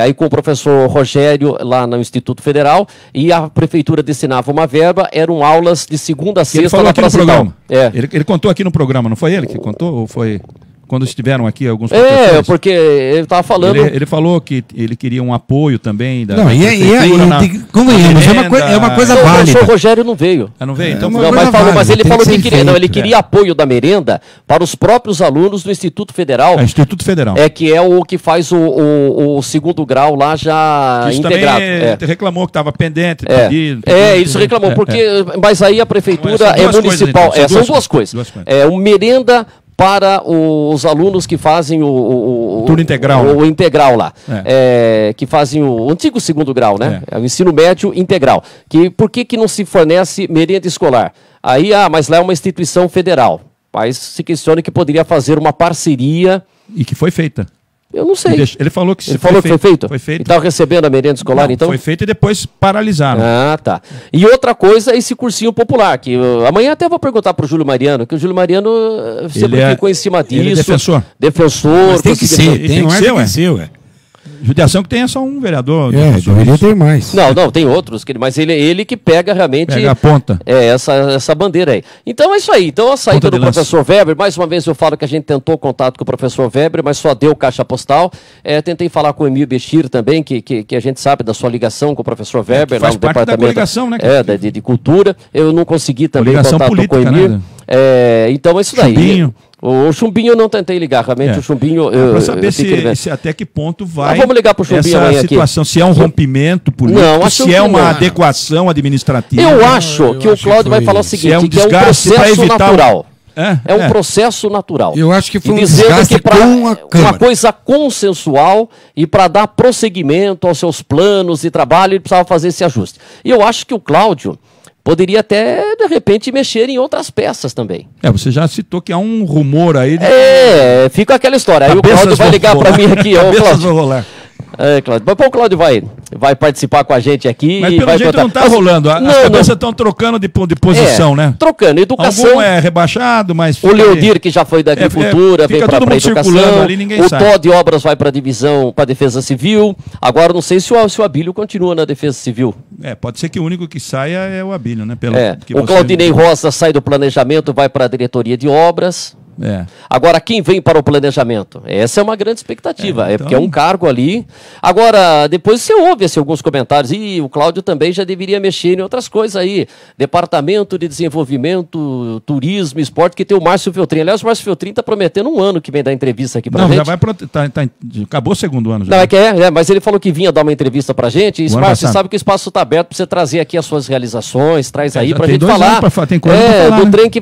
aí com o professor Rogério, lá no Instituto Federal, e a prefeitura destinava uma verba, eram aulas de segunda a sexta na Praça Itaú. Ele contou aqui no programa, não foi ele que contou? Ou foi... quando estiveram aqui alguns professores? Porque ele estava falando... Ele falou que ele queria um apoio também da convenhamos, é uma coisa válida. O professor Rogério não veio. Não veio? Então mas ele falou que queria, ele queria apoio da merenda para os próprios alunos do Instituto Federal. Instituto Federal. Que é o que faz o segundo grau lá já integrado. Reclamou que estava pendente. Isso reclamou, porque... Mas aí a prefeitura é municipal. São duas coisas. Merenda para os alunos que fazem o turno integral, o integral lá, que fazem o antigo segundo grau, né? É o ensino médio integral. Por que não se fornece merenda escolar? Aí, mas lá é uma instituição federal. Mas se questiona que poderia fazer uma parceria. E que foi feita. Eu não sei. Ele falou que foi feito? Foi feito. E estava recebendo a merenda escolar, então? Foi feito e depois paralisaram. Ah, tá. E outra coisa é esse cursinho popular, que amanhã até vou perguntar para o Júlio Mariano, que o Júlio Mariano sempre ficou em cima disso. Ele é defensor. Mas tem que ser, tem que ser, ué. Judiação que tem é só um vereador. Deveria ter mais. Não, tem outros, mas ele que pega realmente... Pega a ponta. Essa bandeira aí. Então é isso aí. Então a saída do professor Weber, mais uma vez eu falo que a gente tentou contato com o professor Weber, mas só deu caixa postal. Tentei falar com o Emil Bechir também, que a gente sabe da sua ligação com o professor Weber. Faz lá no parte departamento da coligação, né? De cultura. Eu não consegui também coligação contato política, com o Emil. Né? Então é isso daí. Chumbinho. O Chumbinho eu não tentei ligar, realmente o Chumbinho... Para saber se até que ponto vai vamos ligar pro Chumbinho essa situação, aqui. Se é um rompimento político, se é uma adequação administrativa. Eu acho que o Cláudio vai falar o seguinte, que é um processo natural. É um processo natural. Eu acho que foi um desgaste com a Câmara. Uma coisa consensual e para dar prosseguimento aos seus planos e trabalho, ele precisava fazer esse ajuste. E eu acho que o Cláudio poderia até, de repente, mexer em outras peças também. Você já citou que há um rumor aí. Fica aquela história. Aí o Cláudio vai ligar para mim aqui. Cláudio. Cláudio. Mas o Cláudio vai participar com a gente aqui. Mas pelo jeito não está rolando. As cabeças estão trocando de posição, né? Trocando. Educação. Algum é rebaixado, mas... O Leodir, que já foi da agricultura, vem para a educação. Ali, ninguém o sabe. Todd Obras vai para a divisão, para a defesa civil. Agora, não sei se o Abílio continua na defesa civil. Pode ser que o único que saia é o Abílio, né? O Claudinei Rosa sai do planejamento, vai para a diretoria de obras. Agora, quem vem para o planejamento? Essa é uma grande expectativa, então... porque é um cargo ali. Agora, depois você ouve alguns comentários, e o Cláudio também já deveria mexer em outras coisas aí. Departamento de Desenvolvimento, Turismo, Esporte, que tem o Márcio Feltrin. Aliás, o Márcio Feltrin está prometendo um ano que vem dar entrevista aqui pra gente. Já vai acabou o segundo ano. Já. Não, mas ele falou que vinha dar uma entrevista pra gente. E, Márcio, você sabe que o espaço está aberto para você trazer aqui as suas realizações, traz aí pra gente falar. Tem coisa pra falar, do né? trem que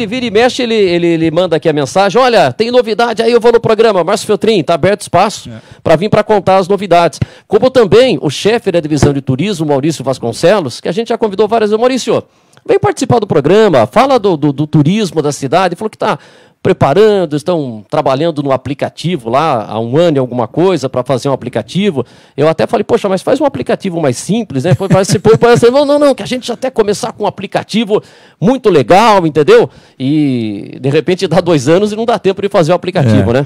vira e mexe, ele manda aqui a mensagem, olha, tem novidade, aí eu vou no programa, Márcio Feltrin, está aberto espaço para vir para contar as novidades. Como também o chefe da divisão de turismo, Maurício Vasconcelos, que a gente já convidou várias vezes. Maurício, vem participar do programa, fala do turismo da cidade, falou que está preparando, estão trabalhando no aplicativo lá há um ano e alguma coisa para fazer um aplicativo. Eu até falei, poxa, mas faz um aplicativo mais simples, né? Parece não, que a gente já até começar com um aplicativo muito legal, entendeu? E de repente dá 2 anos e não dá tempo de fazer o aplicativo, né?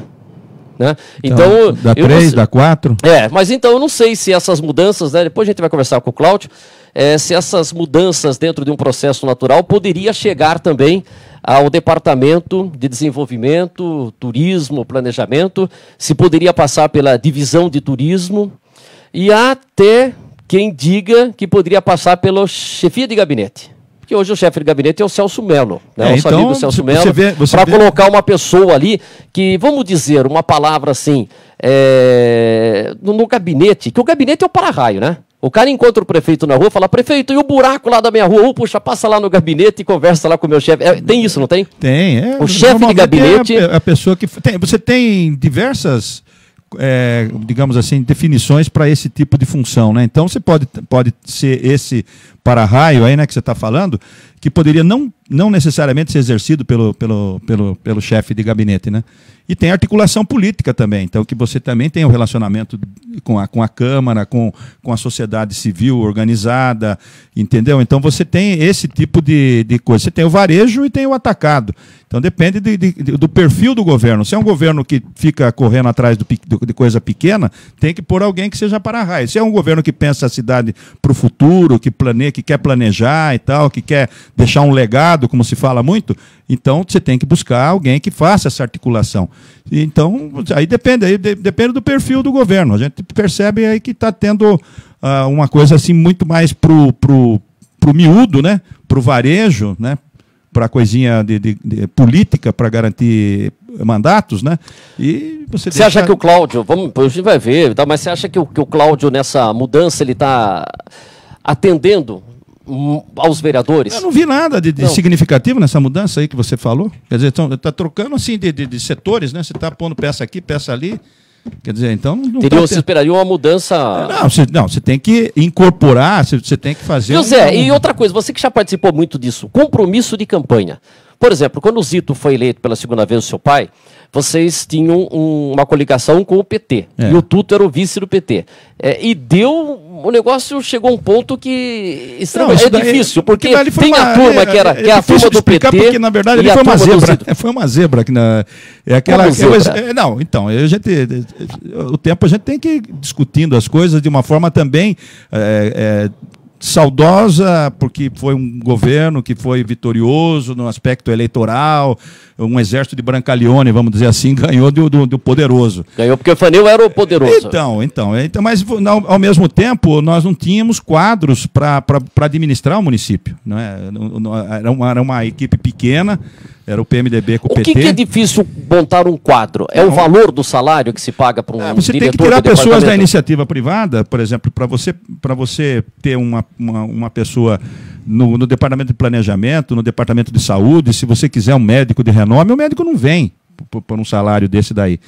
Então, dá 3, dá 4. Mas então eu não sei se essas mudanças, né? Depois a gente vai conversar com o Cláudio, se essas mudanças dentro de um processo natural poderia chegar também ao Departamento de Desenvolvimento, Turismo, Planejamento, se poderia passar pela Divisão de Turismo e até quem diga que poderia passar pela chefia de gabinete. Porque hoje o chefe de gabinete é o Celso Melo, né? Nosso amigo Celso Melo, para colocar uma pessoa ali que, vamos dizer, uma palavra assim, no gabinete, que o gabinete é o para-raio, né? O cara encontra o prefeito na rua e fala, prefeito, e o buraco lá da minha rua? Puxa, passa lá no gabinete e conversa lá com o meu chefe. Tem isso, não tem? Tem. O chefe de gabinete... É a pessoa que... Você tem diversas... digamos assim, definições para esse tipo de função, né? Então você pode ser esse para-raio aí, né, que você está falando, que poderia não necessariamente ser exercido pelo chefe de gabinete, né? E tem articulação política também, então que você também tem um relacionamento com a Câmara, com a sociedade civil organizada, entendeu? Então você tem esse tipo de coisa. Você tem o varejo e tem o atacado. Então depende do perfil do governo. Se é um governo que fica correndo atrás de coisa pequena, tem que pôr alguém que seja para-raio. Se é um governo que pensa a cidade para o futuro, que quer planejar e tal, que quer deixar um legado, como se fala muito, então você tem que buscar alguém que faça essa articulação. Então, aí depende do perfil do governo. A gente percebe aí que está tendo uma coisa assim muito mais pro miúdo, né? Pro varejo, né? Para coisinha de política para garantir mandatos, né? E você acha que o Cláudio, a gente vai ver, mas você acha que o Cláudio nessa mudança ele está atendendo aos vereadores? Eu não vi nada de significativo nessa mudança aí que você falou. Quer dizer, está trocando assim de setores, né? Você está pondo peça aqui, peça ali. Quer dizer, então... Você esperaria uma mudança... Não, você tem que incorporar, você tem que fazer... José, e outra coisa, você que já participou muito disso, compromisso de campanha. Por exemplo, quando o Zito foi eleito pela segunda vez, o seu pai, vocês tinham uma coligação com o PT. E o Tuto era o vice do PT. E o negócio chegou a um ponto que difícil, porque tem a turma que é a turma do PT. Porque, na verdade, ele foi uma zebra. Foi uma zebra. O tempo a gente tem que ir discutindo as coisas de uma forma também... saudosa, porque foi um governo que foi vitorioso no aspecto eleitoral, um exército de Brancaleone, vamos dizer assim, ganhou do poderoso. Ganhou porque o Fanil era o poderoso. Então, mas ao mesmo tempo nós não tínhamos quadros para administrar o município. Não é? Era uma equipe pequena, era o PMDB com o PT. O que é difícil montar um quadro? É o valor do salário que se paga para um diretor? Você tem que tirar pessoas da iniciativa privada, por exemplo, para você ter uma pessoa no departamento de planejamento, no departamento de saúde. Se você quiser um médico de renome, o médico não vem por um salário desse daí.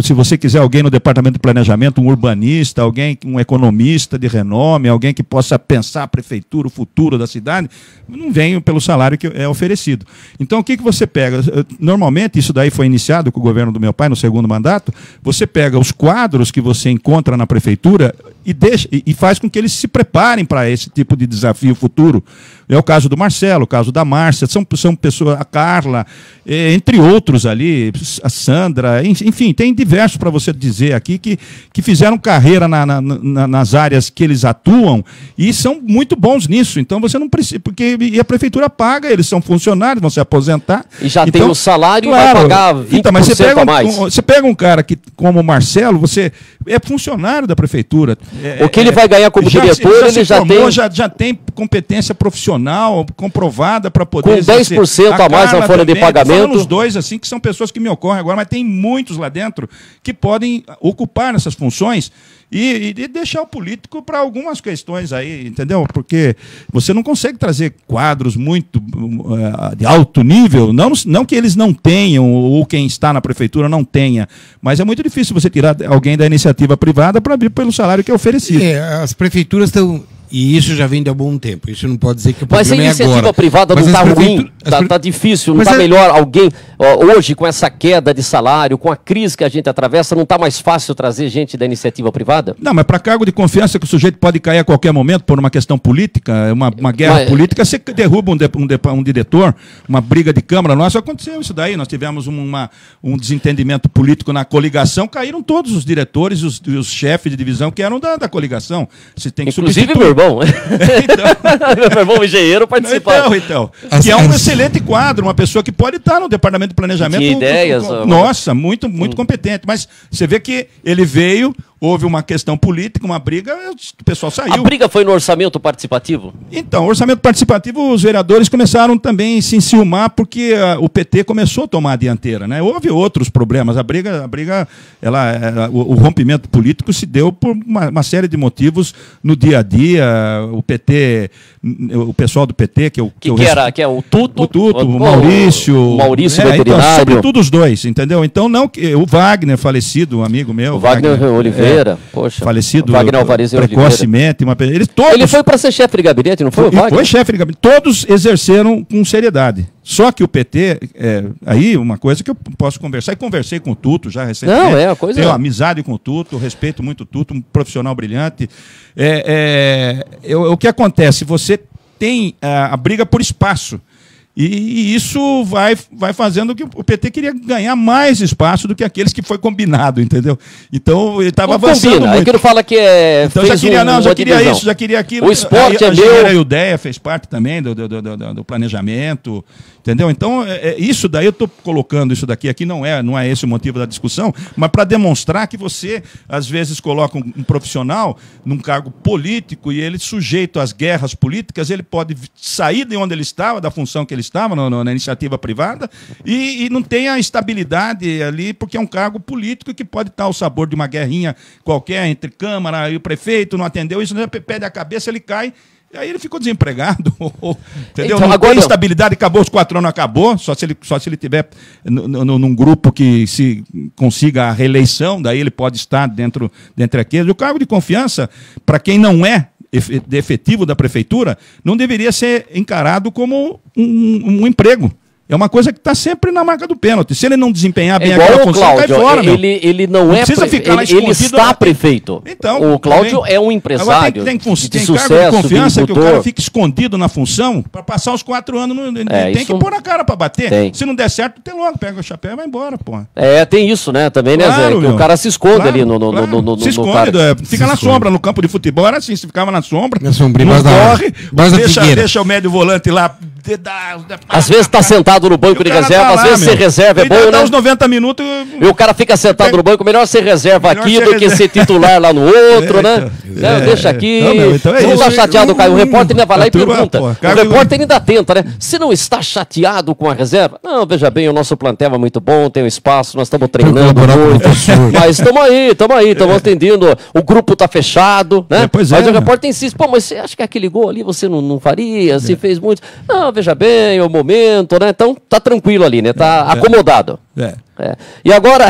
Se você quiser alguém no departamento de planejamento, um urbanista, um economista de renome, alguém que possa pensar a prefeitura, o futuro da cidade, não vem pelo salário que é oferecido. Então, o que você pega? Normalmente, isso daí foi iniciado com o governo do meu pai, no segundo mandato, você pega os quadros que você encontra na prefeitura e faz com que eles se preparem para esse tipo de desafio futuro. É o caso do Marcelo, o caso da Márcia, são pessoas, a Carla, entre outros ali, a Sandra, enfim, tem diversos para você dizer aqui que fizeram carreira nas áreas que eles atuam e são muito bons nisso. Então você não precisa, porque a prefeitura paga, eles são funcionários, vão se aposentar. E já tem o salário, claro, e vai pagar 20% mas a mais. Você pega um cara como o Marcelo, você é funcionário da prefeitura. O que ele vai ganhar como diretor, ele já tem competência profissional comprovada para poder... Com 10% a mais na folha de pagamento. Os dois, assim, que são pessoas que me ocorrem agora, mas tem muitos lá dentro que podem ocupar nessas funções e deixar o político para algumas questões aí, entendeu? Porque você não consegue trazer quadros muito de alto nível, não que eles não tenham, ou quem está na prefeitura não tenha, mas é muito difícil você tirar alguém da iniciativa privada para abrir pelo salário que é oferecido. As prefeituras estão... E isso já vem de há bom tempo. Isso não pode dizer que o problema é agora. Mas a iniciativa privada não está ruim, está difícil, não está melhor. Alguém, hoje, com essa queda de salário, com a crise que a gente atravessa, não está mais fácil trazer gente da iniciativa privada? Não, mas para cargo de confiança que o sujeito pode cair a qualquer momento por uma questão política, uma guerra política, você derruba um diretor, uma briga de Câmara. Nossa, aconteceu isso daí. Nós tivemos um desentendimento político na coligação, caíram todos os diretores, os chefes de divisão que eram da coligação. Você tem que inclusive meu irmão. Então, meu irmão engenheiro participava. Então, que é um excelente quadro, uma pessoa que pode estar no departamento de planejamento. Que ideias. Nossa, muito competente. Mas você vê que ele veio, houve uma questão política, uma briga, o pessoal saiu. A briga foi no orçamento participativo? Então, orçamento participativo, os vereadores começaram também a se enciumar porque o PT começou a tomar a dianteira, né? Houve outros problemas. A briga o rompimento político se deu por uma série de motivos no dia a dia. O PT, o pessoal do PT, que é o Tuto, o Maurício, veterinário. Então, sobretudo os dois, entendeu? Então, não o Wagner, falecido, um amigo meu. O Wagner Oliveira, poxa. Falecido Wagner Alvarez precocemente. Ele foi para ser chefe de gabinete, não foi o Wagner? Foi chefe de gabinete. Todos exerceram com seriedade. Só que o PT, aí uma coisa que eu posso conversar, e conversei com o Tuto já recentemente. Tenho amizade com o Tuto, respeito muito o Tuto, um profissional brilhante. O que acontece? Você tem a briga por espaço. E isso vai fazendo que o PT queria ganhar mais espaço do que aqueles que foi combinado, entendeu? Então ele estava avançando muito. Aí que ele fala que então já queria isso, já queria aquilo. O esporte a Iudeia fez parte também do planejamento, entendeu? Então isso daí eu estou colocando isso daqui, aqui não é esse o motivo da discussão, mas para demonstrar que você às vezes coloca um profissional num cargo político e ele sujeito às guerras políticas, ele pode sair de onde ele estava, da função que ele estava na iniciativa privada e não tem a estabilidade ali, porque é um cargo político que pode estar ao sabor de uma guerrinha qualquer entre Câmara e o prefeito, não atendeu isso, perde a cabeça, ele cai. E aí ele ficou desempregado, entendeu? Então, não agora tem estabilidade, acabou os 4 anos, acabou, só se ele tiver num grupo que se consiga a reeleição, daí ele pode estar dentro daquele. O cargo de confiança, para quem não é efetivo da prefeitura, não deveria ser encarado como um emprego. É uma coisa que está sempre na marca do pênalti. Se ele não desempenhar bem aquela função, cai fora. Ele não é prefeito. Ele está prefeito. Então, o Cláudio é um empresário tem de cargo sucesso, de confiança de que o cara fique escondido na função para passar os 4 anos. Tem que pôr a cara para bater. Tem. Se não der certo, tem logo. Pega o chapéu e vai embora, porra. Tem isso, né? Também, claro, né, Zé? Que o cara se esconde ali no se esconde, fica na sombra. No campo de futebol era assim, se ficava na sombra, não corre, deixa o médio volante lá. Às vezes está sentado no banco de reserva, às vezes ser reserva é bom, né? Uns 90 minutos. E o cara fica sentado no banco, melhor ser reserva aqui do que ser titular lá no outro, né? Deixa aqui. Não está chateado, Caio. O repórter ainda vai lá e pergunta. O repórter ainda tenta, né? Se não está chateado com a reserva? Não, veja bem, o nosso plantel é muito bom, tem um espaço, nós estamos treinando muito. Mas estamos aí, estamos atendendo. O grupo está fechado, né? Mas o repórter insiste, mas você acha que aquele gol ali você não faria? Se fez muito. Não, veja bem, o momento, né? Então tá tranquilo ali, né? Tá acomodado. E agora,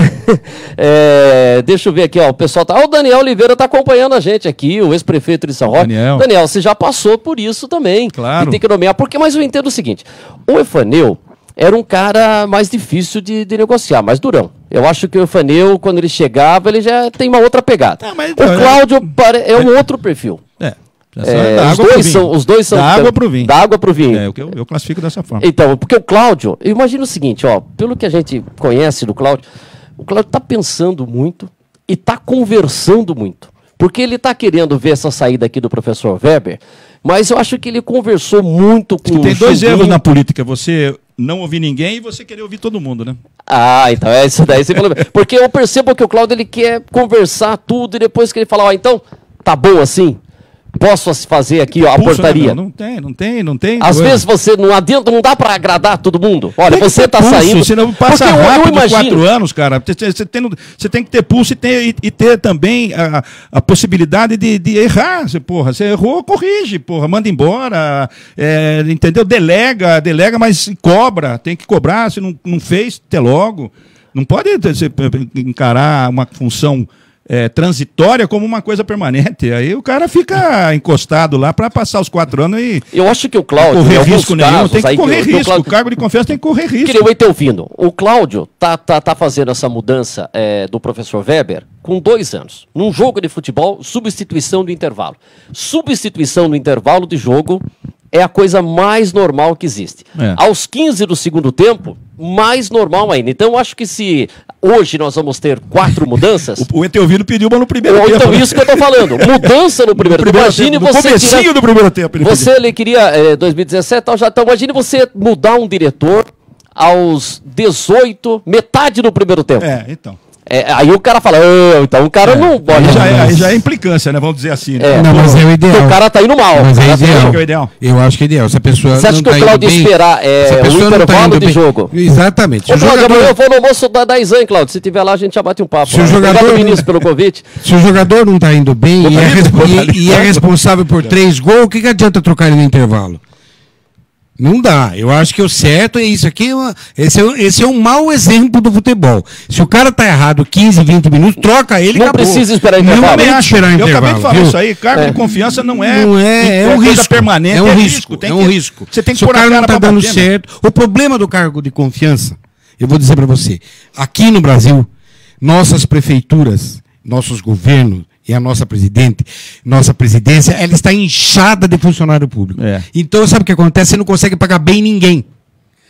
deixa eu ver aqui, ó, o pessoal tá. O Daniel Oliveira tá acompanhando a gente aqui, o ex-prefeito de São Roque. Daniel, você já passou por isso também. Claro. E tem que nomear, mas eu entendo o seguinte: o Efaneu era um cara mais difícil de negociar, mais durão. Eu acho que o Efaneu, quando ele chegava, ele já tem uma outra pegada. O Cláudio é um outro perfil. Os dois são da água pro vinho. Da água pro vinho. Eu classifico dessa forma. Então, porque o Cláudio, imagina o seguinte, ó, pelo que a gente conhece do Cláudio, o Cláudio está pensando muito e está conversando muito. Porque ele está querendo ver essa saída aqui do professor Weber, mas eu acho que ele conversou muito com o Tem 2 erros na política, você não ouvir ninguém e você querer ouvir todo mundo, né? Então é isso daí. Você falou. Porque eu percebo que o Cláudio ele quer conversar tudo e depois que ele fala, então, tá bom assim? Posso fazer aqui a portaria? Não tem. Às vezes você não adianta, não dá para agradar todo mundo. Olha, você está saindo. Você não passa rápido 4 anos, cara. Você tem que ter pulso e ter também a possibilidade de errar. Você errou, corrige, porra, manda embora. Entendeu? Delega, mas cobra. Tem que cobrar. Se não fez, até logo. Não pode encarar uma função transitória como uma coisa permanente. Aí o cara fica encostado lá para passar os 4 anos e eu acho que o Cláudio correr risco nenhum, tem que correr risco. Cláudio, o cargo de confiança tem que correr risco. Queria eu ter ouvindo. O Cláudio tá fazendo essa mudança do professor Weber com 2 anos. Num jogo de futebol, substituição do intervalo. Substituição do intervalo de jogo é a coisa mais normal que existe. Aos 15 do segundo tempo, mais normal ainda. Então, eu acho que se hoje nós vamos ter 4 mudanças... O Etelvino pediu uma no primeiro tempo. Então, isso que eu estou falando. Mudança no primeiro tempo. Imagine você... No comecinho do primeiro tempo. Ele queria 2017, então imagine você mudar um diretor aos 18, metade do primeiro tempo. Então... aí o cara fala, então o cara não pode. Aí já é implicância, né? Vamos dizer assim. Né? Não, mas é o ideal. O cara tá indo mal. Mas é ideal. Eu acho que é ideal. Se a pessoa Você acha que o Cláudio esperar o intervalo de jogo? Exatamente. Ô, Cláudio, eu vou no almoço da 10 anos, Cláudio. Se tiver lá, a gente já bate um papo. Se o jogador, obrigado, Vinícius, pelo convite. Se o jogador não tá indo bem e é responsável por 3 gols, o que adianta trocar ele no intervalo? Não dá. Eu acho que o certo é isso aqui. Esse é um mau exemplo do futebol. Se o cara tá errado 15, 20 minutos, troca ele e não acabou. Precisa esperar intervalo. Eu acabei de falar isso aí. Cargo de confiança não é um risco permanente. É um risco. Você tem que Se o cara não tá dando bater, certo. O problema do cargo de confiança, eu vou dizer para você, aqui no Brasil, nossas prefeituras, nossos governos, e a nossa presidência, ela está inchada de funcionário público. Então, sabe o que acontece? Você não consegue pagar bem ninguém.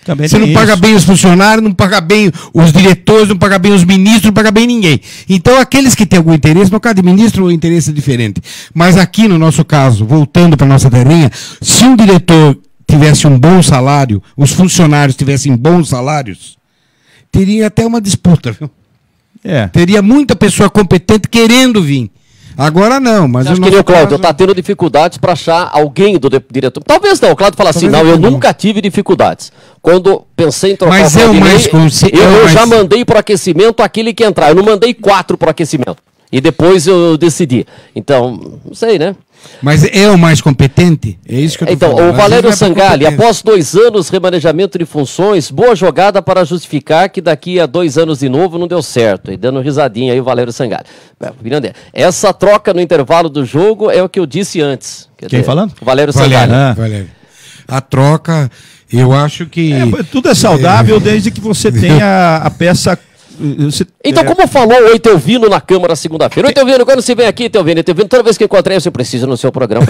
Também você não paga bem os funcionários, não paga bem os diretores, não paga bem os ministros, não paga bem ninguém. Então, aqueles que têm algum interesse, no caso de ministro, o interesse é diferente. Mas aqui, no nosso caso, voltando para a nossa terrinha, se um diretor tivesse um bom salário, os funcionários tivessem bons salários, teria até uma disputa, viu? Teria muita pessoa competente querendo vir. Agora não, mas acho que o Cláudio está tendo dificuldades para achar alguém do diretor. Talvez não, o Cláudio fala assim, não, eu nunca tive dificuldades. Quando pensei em trocar o Claudinei, eu já mandei para o aquecimento aquele que entrar. Eu não mandei 4 para o aquecimento. E depois eu decidi. Então, não sei, né? Mas é o mais competente? É isso que eu tô falando. O Valério Sangalli, após 2 anos, remanejamento de funções, boa jogada para justificar que daqui a 2 anos de novo não deu certo. E dando risadinha aí o Valério Sangalli. Essa troca no intervalo do jogo é o que eu disse antes. Quem falando? O Valério Sangalli. Valério. A troca, eu acho que... tudo é saudável desde que você tenha a peça... Então, como falou o Etelvino na Câmara segunda-feira, o Etelvino, quando você vem aqui, Etelvino, toda vez que eu encontrei, você precisa no seu programa.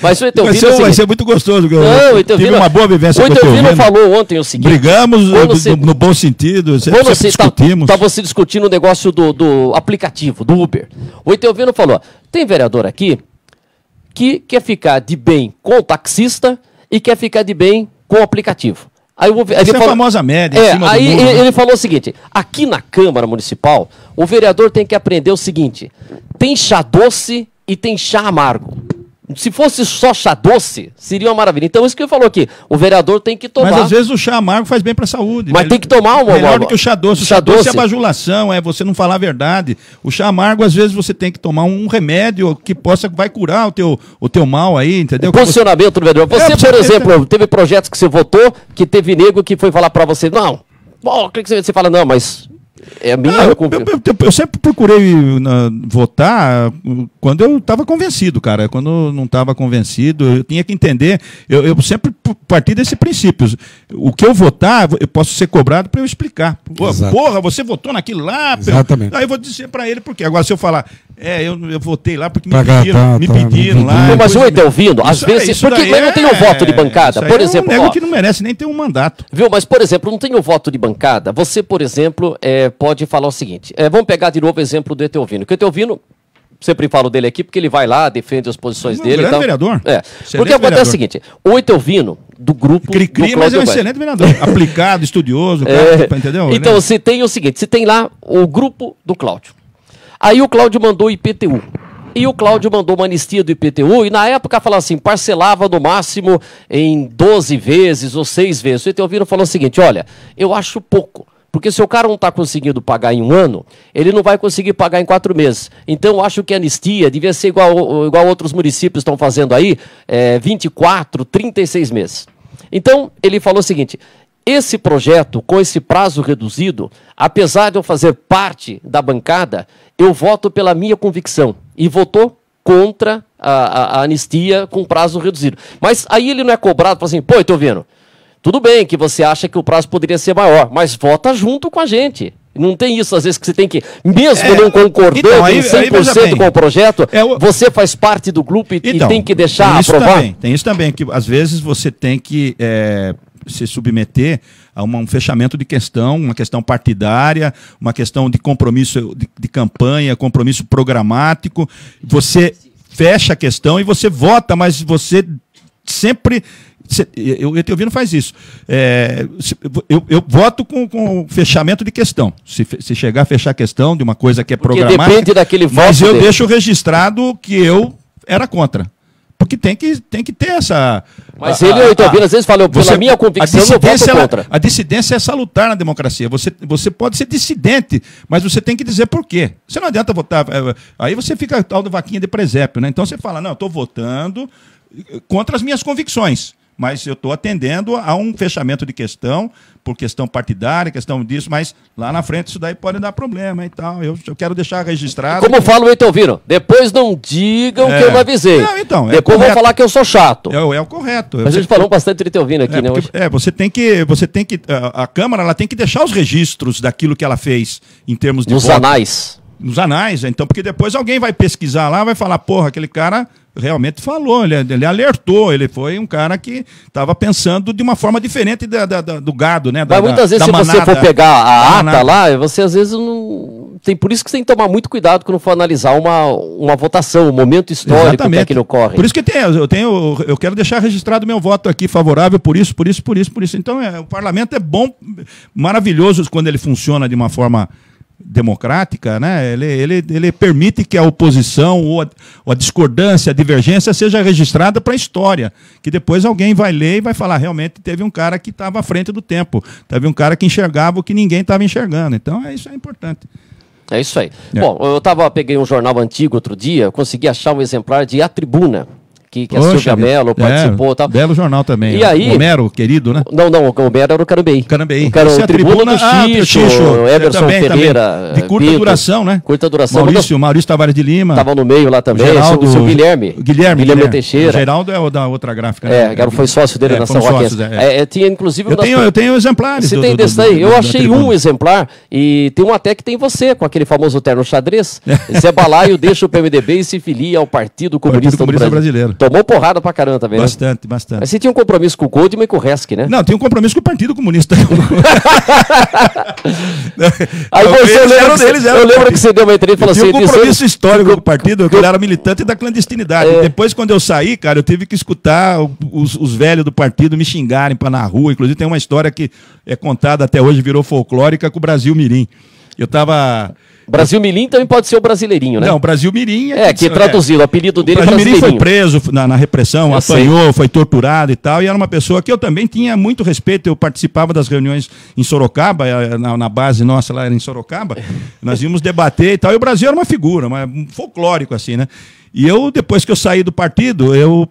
Mas o Etelvino. Vai ser muito gostoso. Não, tive uma boa vivência com o Etelvino. O Etelvino falou ontem o seguinte: brigamos no bom sentido, discutimos. Estava se discutindo o negócio do aplicativo, do Uber. O Etelvino falou: tem vereador aqui que quer ficar de bem com o taxista e quer ficar de bem com o aplicativo. Essa é a famosa média. Ele falou o seguinte: aqui na Câmara Municipal, o vereador tem que aprender o seguinte: tem chá doce e tem chá amargo. Se fosse só chá doce, seria uma maravilha. Então, isso que ele falou aqui, o vereador tem que tomar. Mas às vezes o chá amargo faz bem para a saúde. Mas tem que tomar uma. Melhor do que o chá doce. O chá doce é bajulação, é você não falar a verdade. O chá amargo, às vezes, você tem que tomar um remédio que vai curar o teu mal aí, entendeu? O posicionamento do vereador. Você, por exemplo, teve projetos que você votou, que teve nego que foi falar para você, não, o que você fala, não, mas... É minha eu sempre procurei votar quando eu estava convencido, cara. Quando não estava convencido, eu tinha que entender. Eu sempre parti desse princípio. O que eu votar, eu posso ser cobrado para eu explicar. Porra, você votou naquilo lá? Exatamente. Aí eu vou dizer para ele por quê. Agora, se eu falar, eu votei lá porque me pediram lá. Mas o Etelvino, às vezes. Porque não tem o voto de bancada. Por exemplo. É um nego que não merece nem ter um mandato. Viu? Mas, por exemplo, não tem o voto de bancada. Você, por exemplo, pode falar o seguinte. Vamos pegar de novo o exemplo do Etelvino. Que o Etelvino, sempre falo dele aqui, porque ele vai lá, defende as posições dele. Grande vereador. Porque acontece o seguinte: o Etelvino, do grupo. Cri-cri, mas é um excelente vereador. Aplicado, estudioso, entendeu? Então, você tem o seguinte: você tem lá o grupo do Cláudio. Aí o Cláudio mandou o IPTU. E o Cláudio mandou uma anistia do IPTU, e na época falava assim, parcelava no máximo em 12 vezes ou 6 vezes. O Etelvino falou o seguinte: olha, eu acho pouco. Porque se o cara não está conseguindo pagar em 1 ano, ele não vai conseguir pagar em 4 meses. Então, eu acho que a anistia devia ser igual outros municípios estão fazendo aí, 24, 36 meses. Então, ele falou o seguinte: esse projeto, com esse prazo reduzido, apesar de eu fazer parte da bancada, eu voto pela minha convicção. E votou contra a anistia com prazo reduzido. Mas aí ele não é cobrado, fala assim, pô, Etelvino, tudo bem que você acha que o prazo poderia ser maior, mas vota junto com a gente. Não tem isso, às vezes, que você tem que, mesmo não concordando então, 100% com o projeto, você faz parte do grupo e tem que deixar aprovar. Tem isso também, que às vezes você tem que se submeter a um fechamento de questão, uma questão partidária, uma questão de compromisso de campanha, compromisso programático. Você fecha a questão e você vota, mas você sempre... O Etelvino faz isso. Eu voto com fechamento de questão. Se chegar a fechar a questão de uma coisa que é programática, depende daquele voto mas eu deixo registrado que eu era contra. Porque tem que ter essa... Mas o Etelvino às vezes fala, pela minha convicção, eu voto contra. A dissidência é salutar na democracia. Você pode ser dissidente, mas você tem que dizer por quê. Você não adianta votar... Aí você fica tal de vaquinha de presépio, né? Então você fala, não, eu estou votando contra as minhas convicções. Mas eu estou atendendo a um fechamento de questão, por questão partidária, questão disso, mas lá na frente isso daí pode dar problema e tal. Eu quero deixar registrado. Como fala o Etelvino, depois não digam que eu não avisei. Então, depois vão falar que eu sou chato. É o correto. A gente falou bastante do Etelvino aqui, né? Hoje. Você tem que. A Câmara ela tem que deixar os registros daquilo que ela fez em termos de. Nos anais. Nos anais, então, porque depois alguém vai pesquisar lá, vai falar, porra, aquele cara realmente falou, ele alertou, ele foi um cara que estava pensando de uma forma diferente do gado, né? Mas muitas vezes, se você for pegar a ata lá, você às vezes não... Por isso que você tem que tomar muito cuidado quando for analisar uma votação, um momento histórico que aquilo ocorre. Por isso que eu quero deixar registrado meu voto aqui favorável por isso. Então, o parlamento é bom, maravilhoso quando ele funciona de uma forma democrática, né? Ele permite que a oposição ou a discordância, a divergência seja registrada para a história, que depois alguém vai ler e vai falar, realmente teve um cara que estava à frente do tempo, teve um cara que enxergava o que ninguém estava enxergando. Então isso é importante. É isso aí. Bom, peguei um jornal antigo outro dia, consegui achar um exemplar de A Tribuna, que a Silvia Mello participou. Tal. Belo jornal também. E aí, Homero, querido, né? Não, o Homero era o Carambeí. O Tribuna do Xixo, Emerson Pereira. De curta duração, né? Curta duração. Maurício Tavares de Lima. Estava no meio lá também. O seu Guilherme Teixeira. O Geraldo é o da outra gráfica. Foi sócio dele na São Joaquim. Tinha, inclusive... Eu tenho exemplares. Você tem desse aí? Eu achei um exemplar e tem um até que tem você, com aquele famoso terno xadrez. Zé Balaio deixa o PMDB e se filia ao Partido Comunista Brasileiro. Tomou porrada pra caramba também, bastante. Mas você tinha um compromisso com o Goldman e com o Resch, né? Não, tinha um compromisso com o Partido Comunista. Aí eu lembro que você deu uma entrevista e falou assim... Tinha um compromisso histórico com o partido, que eu era militante da clandestinidade. Depois, quando eu saí, cara, eu tive que escutar os velhos do partido me xingarem na rua. Inclusive, tem uma história que é contada até hoje, virou folclórica, com o Brasil Mirim. Eu estava... Brasil Mirim também pode ser o Brasileirinho, né? Não, Brasil Mirim... que traduzido, o apelido dele é Brasileirinho. O Brasil Mirim foi preso na repressão, apanhou, foi torturado e tal, e era uma pessoa que eu também tinha muito respeito. Eu participava das reuniões em Sorocaba, na base nossa lá era em Sorocaba, nós íamos debater e tal, e o Brasil era uma figura, um folclórico assim, né? E eu, depois que eu saí do partido, eu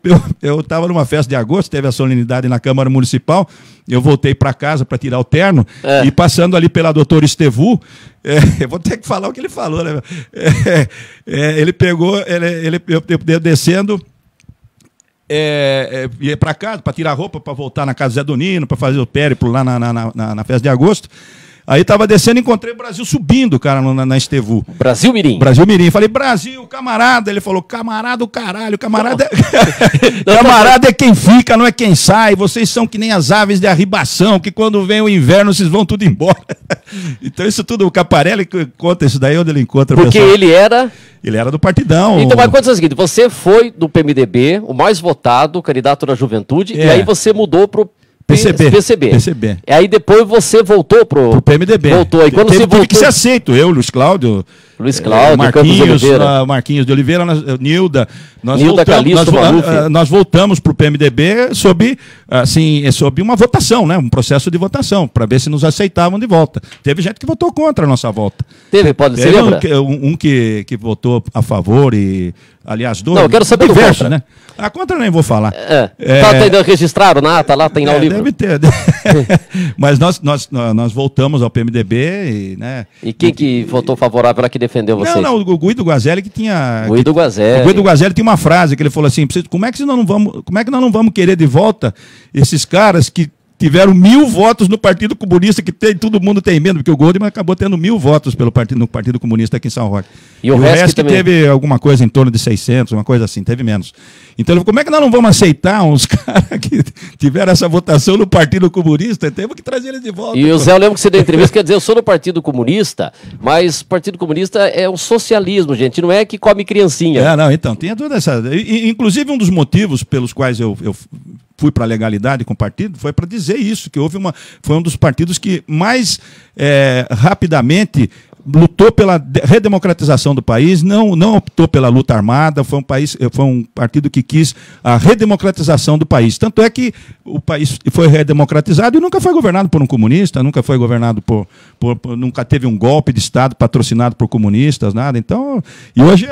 estava numa festa de agosto, teve a solenidade na Câmara Municipal, eu voltei para casa para tirar o terno, e passando ali pela doutora Estevu, eu vou ter que falar o que ele falou, né? Ele pegou, eu descendo, ia para casa para tirar roupa, para voltar na casa do Zé Donino, para fazer o périplo lá na festa de agosto. Aí tava descendo e encontrei o Brasil subindo, cara, na Estevu. Brasil Mirim. Falei, Brasil, camarada. Ele falou, camarada o caralho, camarada camarada é quem fica, não é quem sai. Vocês são que nem as aves de arribação, que quando vem o inverno, vocês vão tudo embora. Então isso tudo, o Caparelli conta isso daí, onde ele encontra o pessoal. Ele era do Partidão. Então, mas conta o seguinte, você foi do PMDB, o mais votado, candidato da juventude, e aí você mudou pro PCB. E aí depois você voltou pro PMDB. Voltou. E quando você voltou... que ser aceito. Eu, Luiz Cláudio, Marquinhos de Oliveira, Nilda nós voltamos para o PMDB sob uma votação, né? Um processo de votação, para ver se nos aceitavam de volta. Teve gente que votou contra a nossa volta. Você lembra? Um que votou a favor e... Aliás, Não, eu quero saber diversos, do contra. Né? A contra nem vou falar. Tá registrado na ata lá, tem lá o livro? Deve ter. Mas nós voltamos ao PMDB e quem que votou favorável lá que defendeu vocês? Não, o Guido Guazelli que tinha... O Guido Guazelli tinha uma frase que ele falou assim, como é que nós não vamos querer de volta esses caras que tiveram 1000 votos no Partido Comunista, que todo mundo tem medo, porque o Goldman acabou tendo 1000 votos no Partido Comunista aqui em São Roque. E o resto que teve alguma coisa em torno de 600, uma coisa assim, teve menos. Então ele falou, como é que nós não vamos aceitar uns caras que tiveram essa votação no Partido Comunista? Temos que trazer eles de volta. E o Zé, eu lembro que você deu entrevista, quer dizer, eu sou do Partido Comunista, mas o Partido Comunista é o socialismo, gente, não é que come criancinha. Então, tinha toda essa... Inclusive um dos motivos pelos quais eu fui para a legalidade com o partido, foi para dizer isso, que foi um dos partidos que mais rapidamente lutou pela redemocratização do país, não optou pela luta armada, foi um partido que quis a redemocratização do país. Tanto é que o país foi redemocratizado e nunca foi governado por um comunista, nunca foi governado nunca teve um golpe de Estado patrocinado por comunistas, nada. Então, e hoje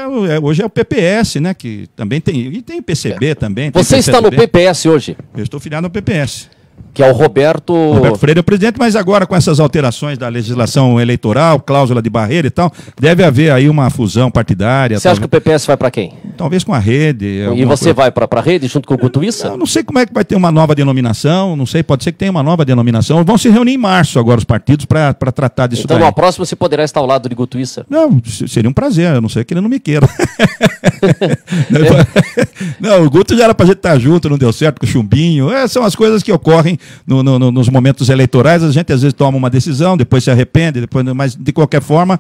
é o PPS, né, que também tem, e tem PCB também. Você está no PPS hoje? Eu estou filiado no PPS. Que é o Roberto Freire, é o presidente, mas agora com essas alterações da legislação eleitoral, cláusula de barreira e tal, deve haver aí uma fusão partidária. Você acha que o PPS vai para quem? Talvez com a Rede. E você vai para a Rede junto com o Gutuissa? Eu não sei como é que vai ter uma nova denominação, não sei, pode ser que tenha uma nova denominação. Vão se reunir em março agora os partidos para tratar disso. Então, na próxima você poderá estar ao lado de Gutuissa? Não, seria um prazer, a não ser que ele não me queira. Não, o Guto já era para a gente estar junto, não deu certo com o Chumbinho. São as coisas que ocorrem nos momentos eleitorais. A gente às vezes toma uma decisão, depois se arrepende, mas de qualquer forma,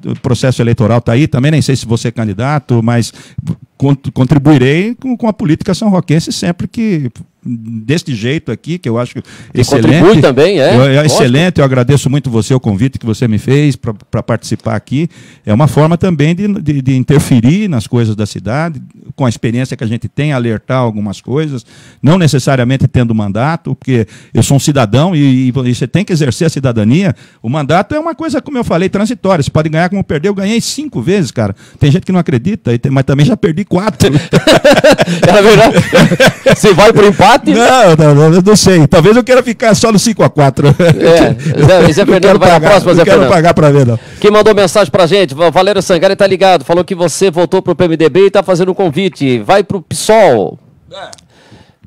o processo eleitoral está aí. Também nem sei se você é candidato, mas contribuirei com a política são-roquense sempre que deste jeito aqui, que eu acho excelente. Contribui também, excelente, eu agradeço muito você, o convite que você me fez para participar aqui. É uma forma também de interferir nas coisas da cidade, com a experiência que a gente tem, alertar algumas coisas, não necessariamente tendo mandato, porque eu sou um cidadão e você tem que exercer a cidadania. O mandato é uma coisa, como eu falei, transitória. Você pode ganhar como perder. Eu ganhei 5 vezes, cara. Tem gente que não acredita, mas também já perdi 4. É verdade. Você vai pro empate? Não sei. Talvez eu queira ficar só no 5-4. Zé Fernando vai na próxima, Zé Fernando. Não quero pagar para ver, não. Quem mandou mensagem pra gente, o Valério Sangari tá ligado, falou que você voltou pro PMDB e tá fazendo um convite. Vai pro PSOL.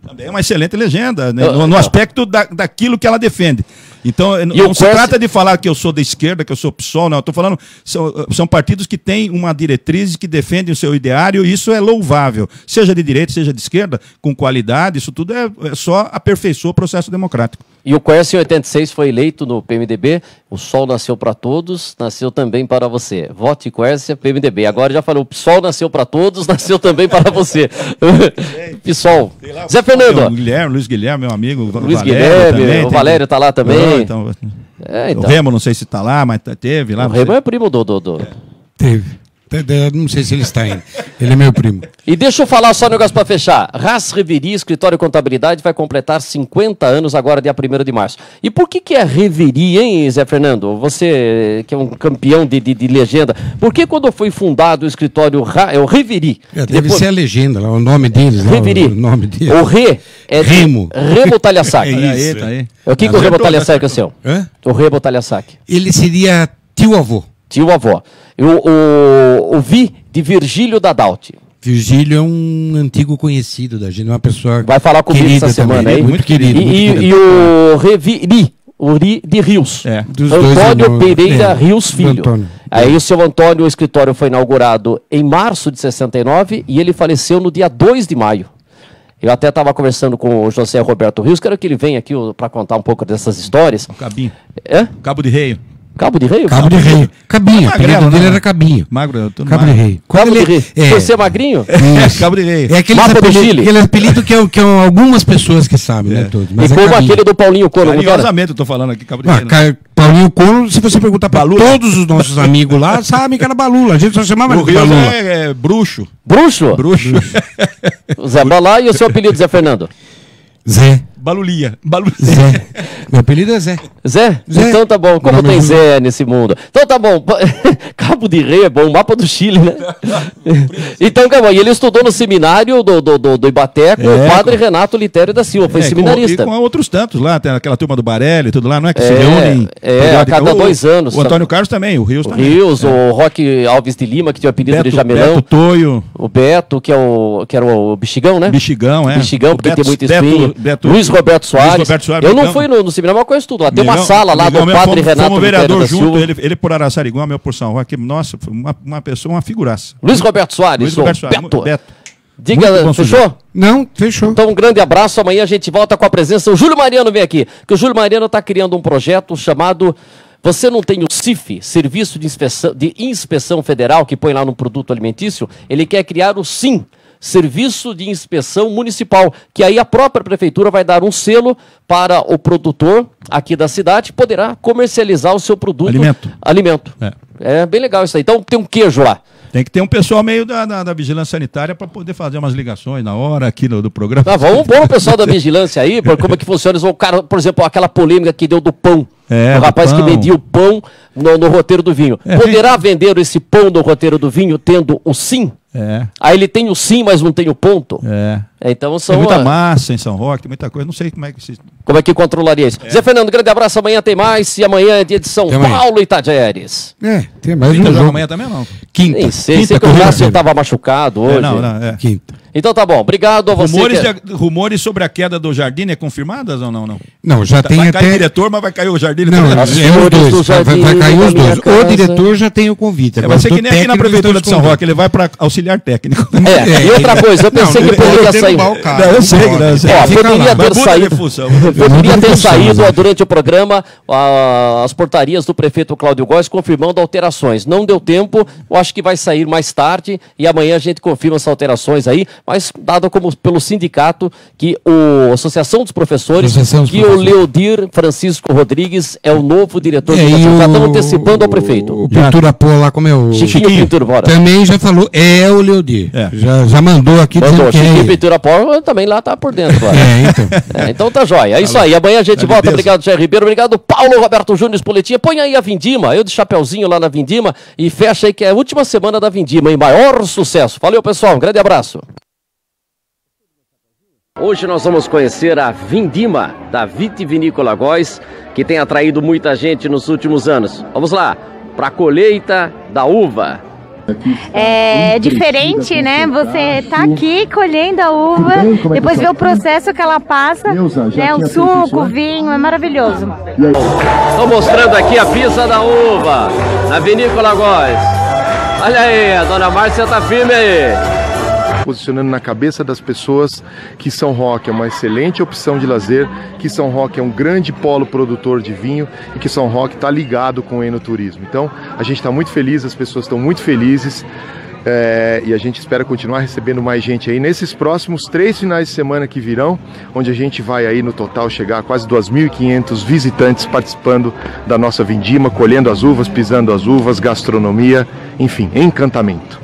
Também é uma excelente legenda, né? No aspecto daquilo que ela defende. Então, não se trata de falar que eu sou da esquerda, que eu sou PSOL, não. Eu estou falando, são partidos que têm uma diretriz que defendem o seu ideário, e isso é louvável. Seja de direita, seja de esquerda, com qualidade, isso tudo só aperfeiçoa o processo democrático. E o Quércio, em 86, foi eleito no PMDB. O sol nasceu para todos, nasceu também para você. Vote Quércio, PMDB. Agora já falou, o PSOL nasceu para todos, nasceu também para você. PSOL. Zé Fernando. Luiz Guilherme, meu amigo. Luiz Guilherme, também, o Valério está lá também. Então. O Remo, não sei se está lá, mas teve lá. O Remo é primo do... Teve. Não sei se ele está ainda. Ele é meu primo. E deixa eu falar só um negócio para fechar. Ras Reveri, Escritório de Contabilidade, vai completar 50 anos agora, dia 1º de março. E por que é Reveri, hein, Zé Fernando? Você que é um campeão de legenda. Por que quando foi fundado o escritório é o Reveri? Deve ser a legenda, lá, o nome deles. Reveri. O nome deles. O Re é Remo. Remo Talhasac. Isso. Tá aí. O que o Remo Talhasac é o seu? O Remo Talhasac. Ele seria tio-avô. Tio-avô. O Vi de Virgílio Dadalti. Virgílio é um antigo conhecido da gente, uma pessoa vai falar comigo essa semana aí. Muito querido. E o Reviri, o Ri de Rios. Antônio Pereira Rios Filho. Aí o seu Antônio, o escritório foi inaugurado em março de 69 e ele faleceu no dia 2 de maio. Eu até estava conversando com o José Roberto Rios, quero que ele venha aqui para contar um pouco dessas histórias. O Cabinho. Cabo de Rei. Cabo de Rei? Cabo de Rei. Cabinho, o apelido dele era Cabinho. Magro, Cabo de Rei. Cabo de Rei. Você é magrinho? Cabo de Rei. É aquele apelido que algumas pessoas que sabem, né? Todos. Mas e como aquele do Paulinho Cono. Curiosamente eu tô falando aqui, Cabo de Rei. Paulinho Cono, se você perguntar para todos os nossos amigos lá, sabem que era Balula. A gente só chamava de Balula. É bruxo. Bruxo? Bruxo. Zé Balá e o seu apelido, Zé Fernando? Zé. Balulia. Zé. Meu apelido é Zé. Zé? Então tá bom. Como tem Zé nesse mundo? Então tá bom. Cabo de Rei é bom. Mapa do Chile, né? Então, calma. E ele estudou no seminário do Ibaté com o padre Renato Litério da Silva. Foi seminarista. E com outros tantos lá. Tem aquela turma do Barelli e tudo lá. Não é que se reúnem? A cada 2 anos. O Antônio Carlos também. O Rios também. O Roque Alves de Lima, que tinha o apelido de Jamelão. Beto Toio. O Beto, que era o Bexigão, né? Bexigão, Bexigão, porque tem muito espinho. Luiz Roberto Soares. Eu não fui no seminário, mas conheço tudo. Lá tem uma sala lá do padre Renato. Fomos vereador junto, ele por Araçariguama, meu por São Roque. Nossa, foi uma pessoa, uma figuraça. Luiz Roberto Soares. Luiz Roberto Soares. Beto. Diga, fechou? Não, fechou. Então um grande abraço, amanhã a gente volta com a presença. O Júlio Mariano vem aqui, que o Júlio Mariano está criando um projeto chamado... Você não tem o CIF, Serviço de Inspeção Federal, que põe lá no produto alimentício? Ele quer criar o SIM, Serviço de Inspeção Municipal, que aí a própria prefeitura vai dar um selo para o produtor aqui da cidade, poderá comercializar o seu produto. Alimento. É bem legal isso aí. Então tem um queijo lá. Tem que ter um pessoal meio da vigilância sanitária para poder fazer umas ligações na hora aqui do programa. Vamos pôr o pessoal da vigilância aí, como é que funciona. O cara, por exemplo, aquela polêmica que deu do pão. O rapaz que vendia o pão no roteiro do vinho. Poderá vender esse pão no roteiro do vinho tendo o SIM? Aí ele tem o sim, mas não tem o ponto. Então são... Tem muita massa em São Roque, muita coisa. Não sei como é que se... Como é que controlaria isso? Zé Fernando, grande abraço. Amanhã tem mais. E amanhã é dia de São Paulo e Tajeres. Tem mais um jogo. Amanhã também não? Quinta. Nem sei que o Márcio estava machucado hoje. Quinta. Então tá bom, obrigado a você. Rumores sobre a queda do Jardim é confirmadas ou não? Não, já tem vai até... cair o diretor, mas vai cair o Jardim. Não, é os dois. Vai cair os dois. O diretor já tem o convite. Vai ser que nem aqui na Prefeitura de São Roque, ele vai para auxiliar técnico. E outra coisa, eu pensei que poderia sair saiu. Eu sei que não. Poderia ter saído durante o programa as portarias do prefeito Cláudio Góes confirmando alterações. Não deu tempo, eu acho que vai sair mais tarde e amanhã a gente confirma essas alterações aí, mas dado como pelo sindicato que a Associação dos Professores, o Leodir Francisco Rodrigues é o novo diretor de educação. Já estão antecipando ao prefeito. O Pintura Pô lá, como é o... Chiquinho Pintura, bora. Também já falou, é o Leodir. Já mandou aqui dizendo que Chiquinho Pintura Pó também lá tá por dentro. Então tá jóia. É isso aí. Amanhã a gente volta. Obrigado, Jair Ribeiro. Obrigado, Paulo Roberto Júnior Espoletinha. Põe aí a Vindima. Eu de chapeuzinho lá na Vindima e fecha aí que é a última semana da Vindima, hein? Maior sucesso. Valeu, pessoal. Um grande abraço. Hoje nós vamos conhecer a Vindima da Vitivinícola Góes, que tem atraído muita gente nos últimos anos. Vamos lá, para a colheita da uva. É diferente, né? Você tá aqui colhendo a uva, depois ver o processo que ela passa, né? O suco, o vinho, é maravilhoso. Estou mostrando aqui a pisa da uva na Vinícola Góes. Olha aí, a dona Márcia tá firme aí. Posicionando na cabeça das pessoas que São Roque é uma excelente opção de lazer, que São Roque é um grande polo produtor de vinho e que São Roque está ligado com o enoturismo. Então, a gente está muito feliz, as pessoas estão muito felizes e a gente espera continuar recebendo mais gente aí nesses próximos 3 finais de semana que virão, onde a gente vai aí no total chegar a quase 2.500 visitantes participando da nossa vindima, colhendo as uvas, pisando as uvas, gastronomia, enfim, encantamento.